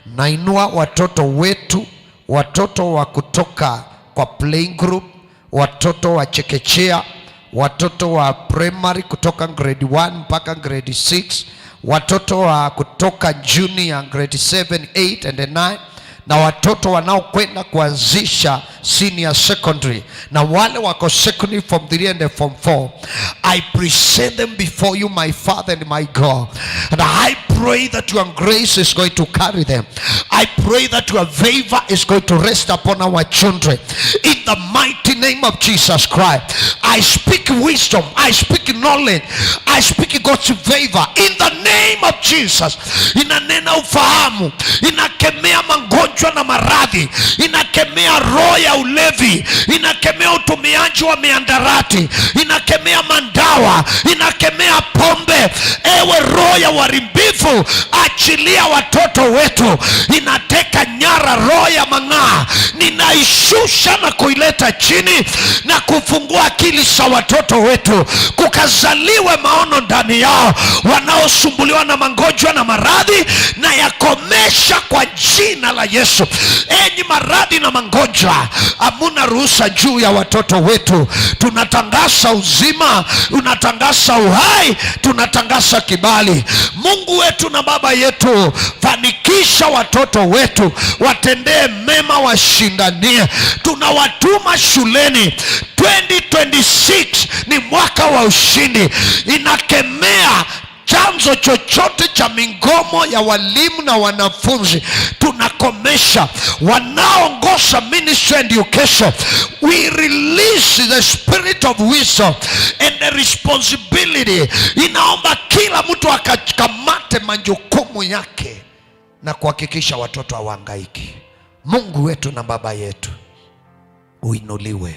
nainua watoto wetu, watoto wa kutoka kwa playing group, watoto wa chekechea, watoto wa primary kutoka grade 1 mpaka grade 6, watoto wa kutoka junior grade 7, 8 and 9, na watoto wanaokwenda kuanzisha senior secondary na wale wako secondary form 3 and form 4. I present them before you, my Father and my God, and I pray that your grace is going to carry them. I pray that your favor is going to rest upon our children in the mighty name of Jesus Christ. I speak wisdom, I speak knowledge, I speak God's favor in the name of Jesus. Inanena ufahamu, inakemea magonjwa na maradhi, inakemea roho ya ulevi, inakemea utumiaji wa miandarati, inakemea mandawa, inakemea pombe. Ewe roho ya uharibifu, achilia watoto wetu. Inateka nyara roho ya mang'aa, ninaishusha na kuileta chini na kufungua akili za watoto wetu, kukazaliwe maono ndani yao. Wanaosumbuliwa na magonjwa na maradhi na yakomesha kwa jina la Yesu. Enyi maradhi na magonjwa, hamuna ruhusa juu ya watoto wetu. Tunatangaza uzima, tunatangaza uhai, tunatangaza kibali. Mungu wetu na Baba yetu, fanikisha watoto wetu, watendee mema, washindanie. Tunawatuma shuleni. 2026 ni mwaka wa ushindi. Inakemea chanzo chochote cha migomo ya walimu na wanafunzi. Tunakomesha wanaongoza ministry and education. We release the spirit of wisdom and the responsibility. Inaomba kila mtu akakamate majukumu yake na kuhakikisha watoto hawahangaiki. Mungu wetu na Baba yetu, uinuliwe,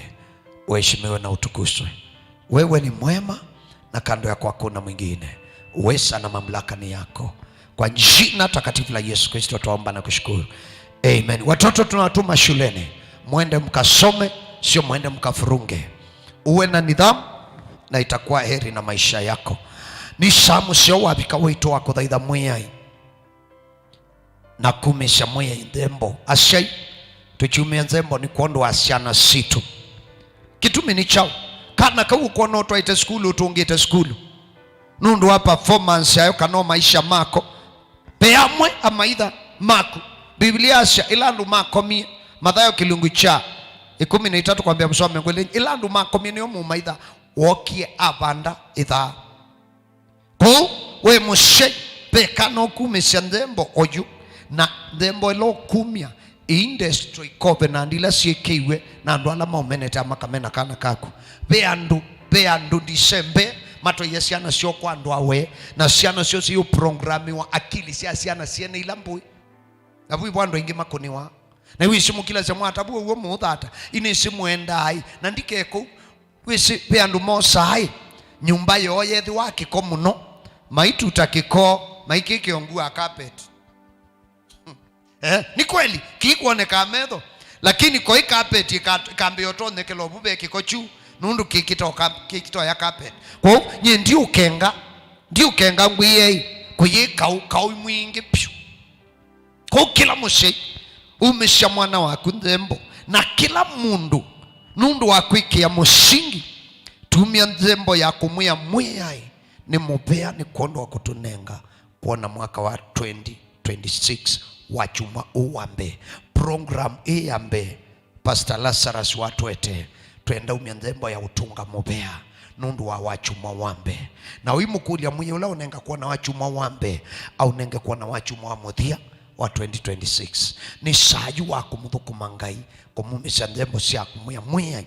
uheshimiwe na utukuzwe. Wewe ni mwema na kando yako hakuna mwingine. Uweza na mamlaka ni yako. Kwa jina takatifu la Yesu Kristo tuomba na kushukuru. Amen. Watoto tunawatuma shuleni, mwende mkasome, sio mwende mkafurunge. Uwe na nidhamu na itakuwa heri na maisha yako. Ni samu sio wabika wito wako thaitha mwiyai na kumisha mwiyai ndembo ashai tuchumia nzembo ni kuondo asiana situ kitumi ni chao kana kau kuono twaite skulu utungite skulu nundu wa performance yayo kano maisha mako beamwe amaitha maku Biblia cia ilandu makomie Mathayo kilungu cha 13 kwambia msome ngwele ilandu makomie niyo mumaitha wokie abanda itha ko we mushe bekano kumesia ndembo oyu na ndembo ilo kumia industry covenant ila siekiwe na andu ala maumenete amakamena kana kaku beandu Disembe mato yesiana sio kwa andu awe na siana sio sio programi wa akili siana siene ilambui na bui bwando ingi makoniwa na wisimu kila sema atabu uwo muthata inisimu endai na ndikeko wisi beandu mosai nyumba yoyethi wakiko muno maitu takiko maikiki ongua carpet ni kweli kikuoneka metho lakini koi carpet ikambio tone kelo bube kikochu nundu kikito ya carpet kwa nye ndio kenga ngwiye kuyika ukau mwingi pyu kwa kila mshe umesha mwana waku ndembo na kila mundu nundu wakwiki ya musingi tumia ndembo ya kumwia mwiyai ni mupea ni kondo wa kutunenga kuona mwaka wa 2026 wachuma uwambe program iyambe Pastor Lazarus watwete twenda umia ndembo ya utunga mupea nundu wa wachuma wambe na uimukulia mwenye ula unenga kuona wachuma wambe au nenge kuona wachuma wa muthia wa 2026 ni sayu wa kumudhukuma ngai kumumisha ndembo siya kumwia mwiyai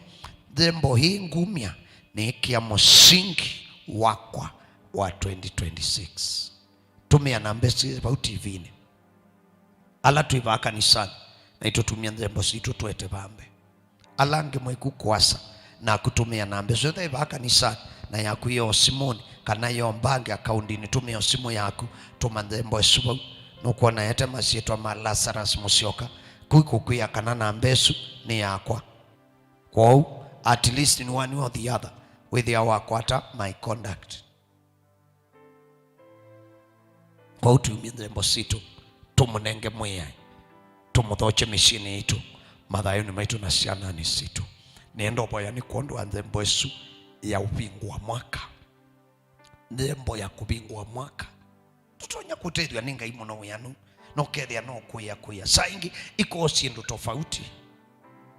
ndembo hii ngumia ni ikia musingi wakwa wa 2026 tumia nambesi pa TV ni ala tuiva kanisani na itutumia ndembo situ tuete bambe alange mweku kwasa na kutumia nambesi yote iva kanisani na yaku yo Simoni kana yo mbange akaundini tumia simu yaku tuma ndembo esuba nukuona yete masietu ama Lazarus Musyoka kuikukuya kana nambesu ni yakwa kwa at least in one or the other with your quarter my conduct kwa utumia ndembo situ tumunenge mwiyai tumuthoche mishini itu Mathayo ni maitu na siana ni situ niendo boya ni kuondoa ndembo esu ya ubingu wa mwaka ndembo ya kubingu wa mwaka tutonya kutethia ninga imono yanu no kethia no kuya saingi iko sindu tofauti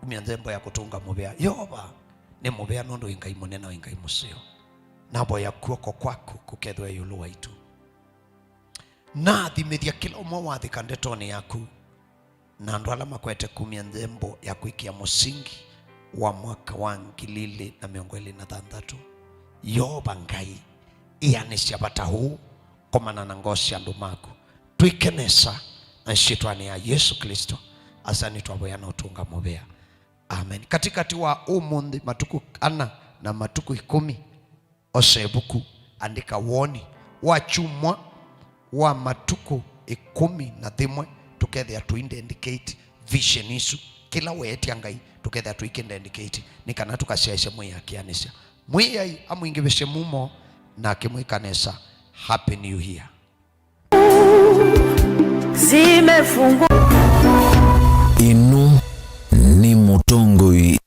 umia ndembo ya kutunga mubea yoba ni mubea nondo inga imone na inga imusio nabo ya kuoko kwaku kukethwe yulu waitu na thimithia kila umwe wathika ndetoni yaku na andu ala makwete kumia ndembo ya kuikia musingi wa mwaka wa 2026 yoba ngai ianisya bata huu komana na ngosi andu maku twikenesa na shitwani ya Yesu Kristo asani twaboyana utunga mubea amen katikati wa umundi matuku 4 na matuku 10 osebuku andika woni wachumwa wa matuku 11 tukethia tuinde indicate vision isu kila weti angai tukethia tuikinde indicate nikana tukasheshe mwe yakianisha mwe amwingivishe mumo na kimwikanesa happy new year zimefungwa inu ni mutongoi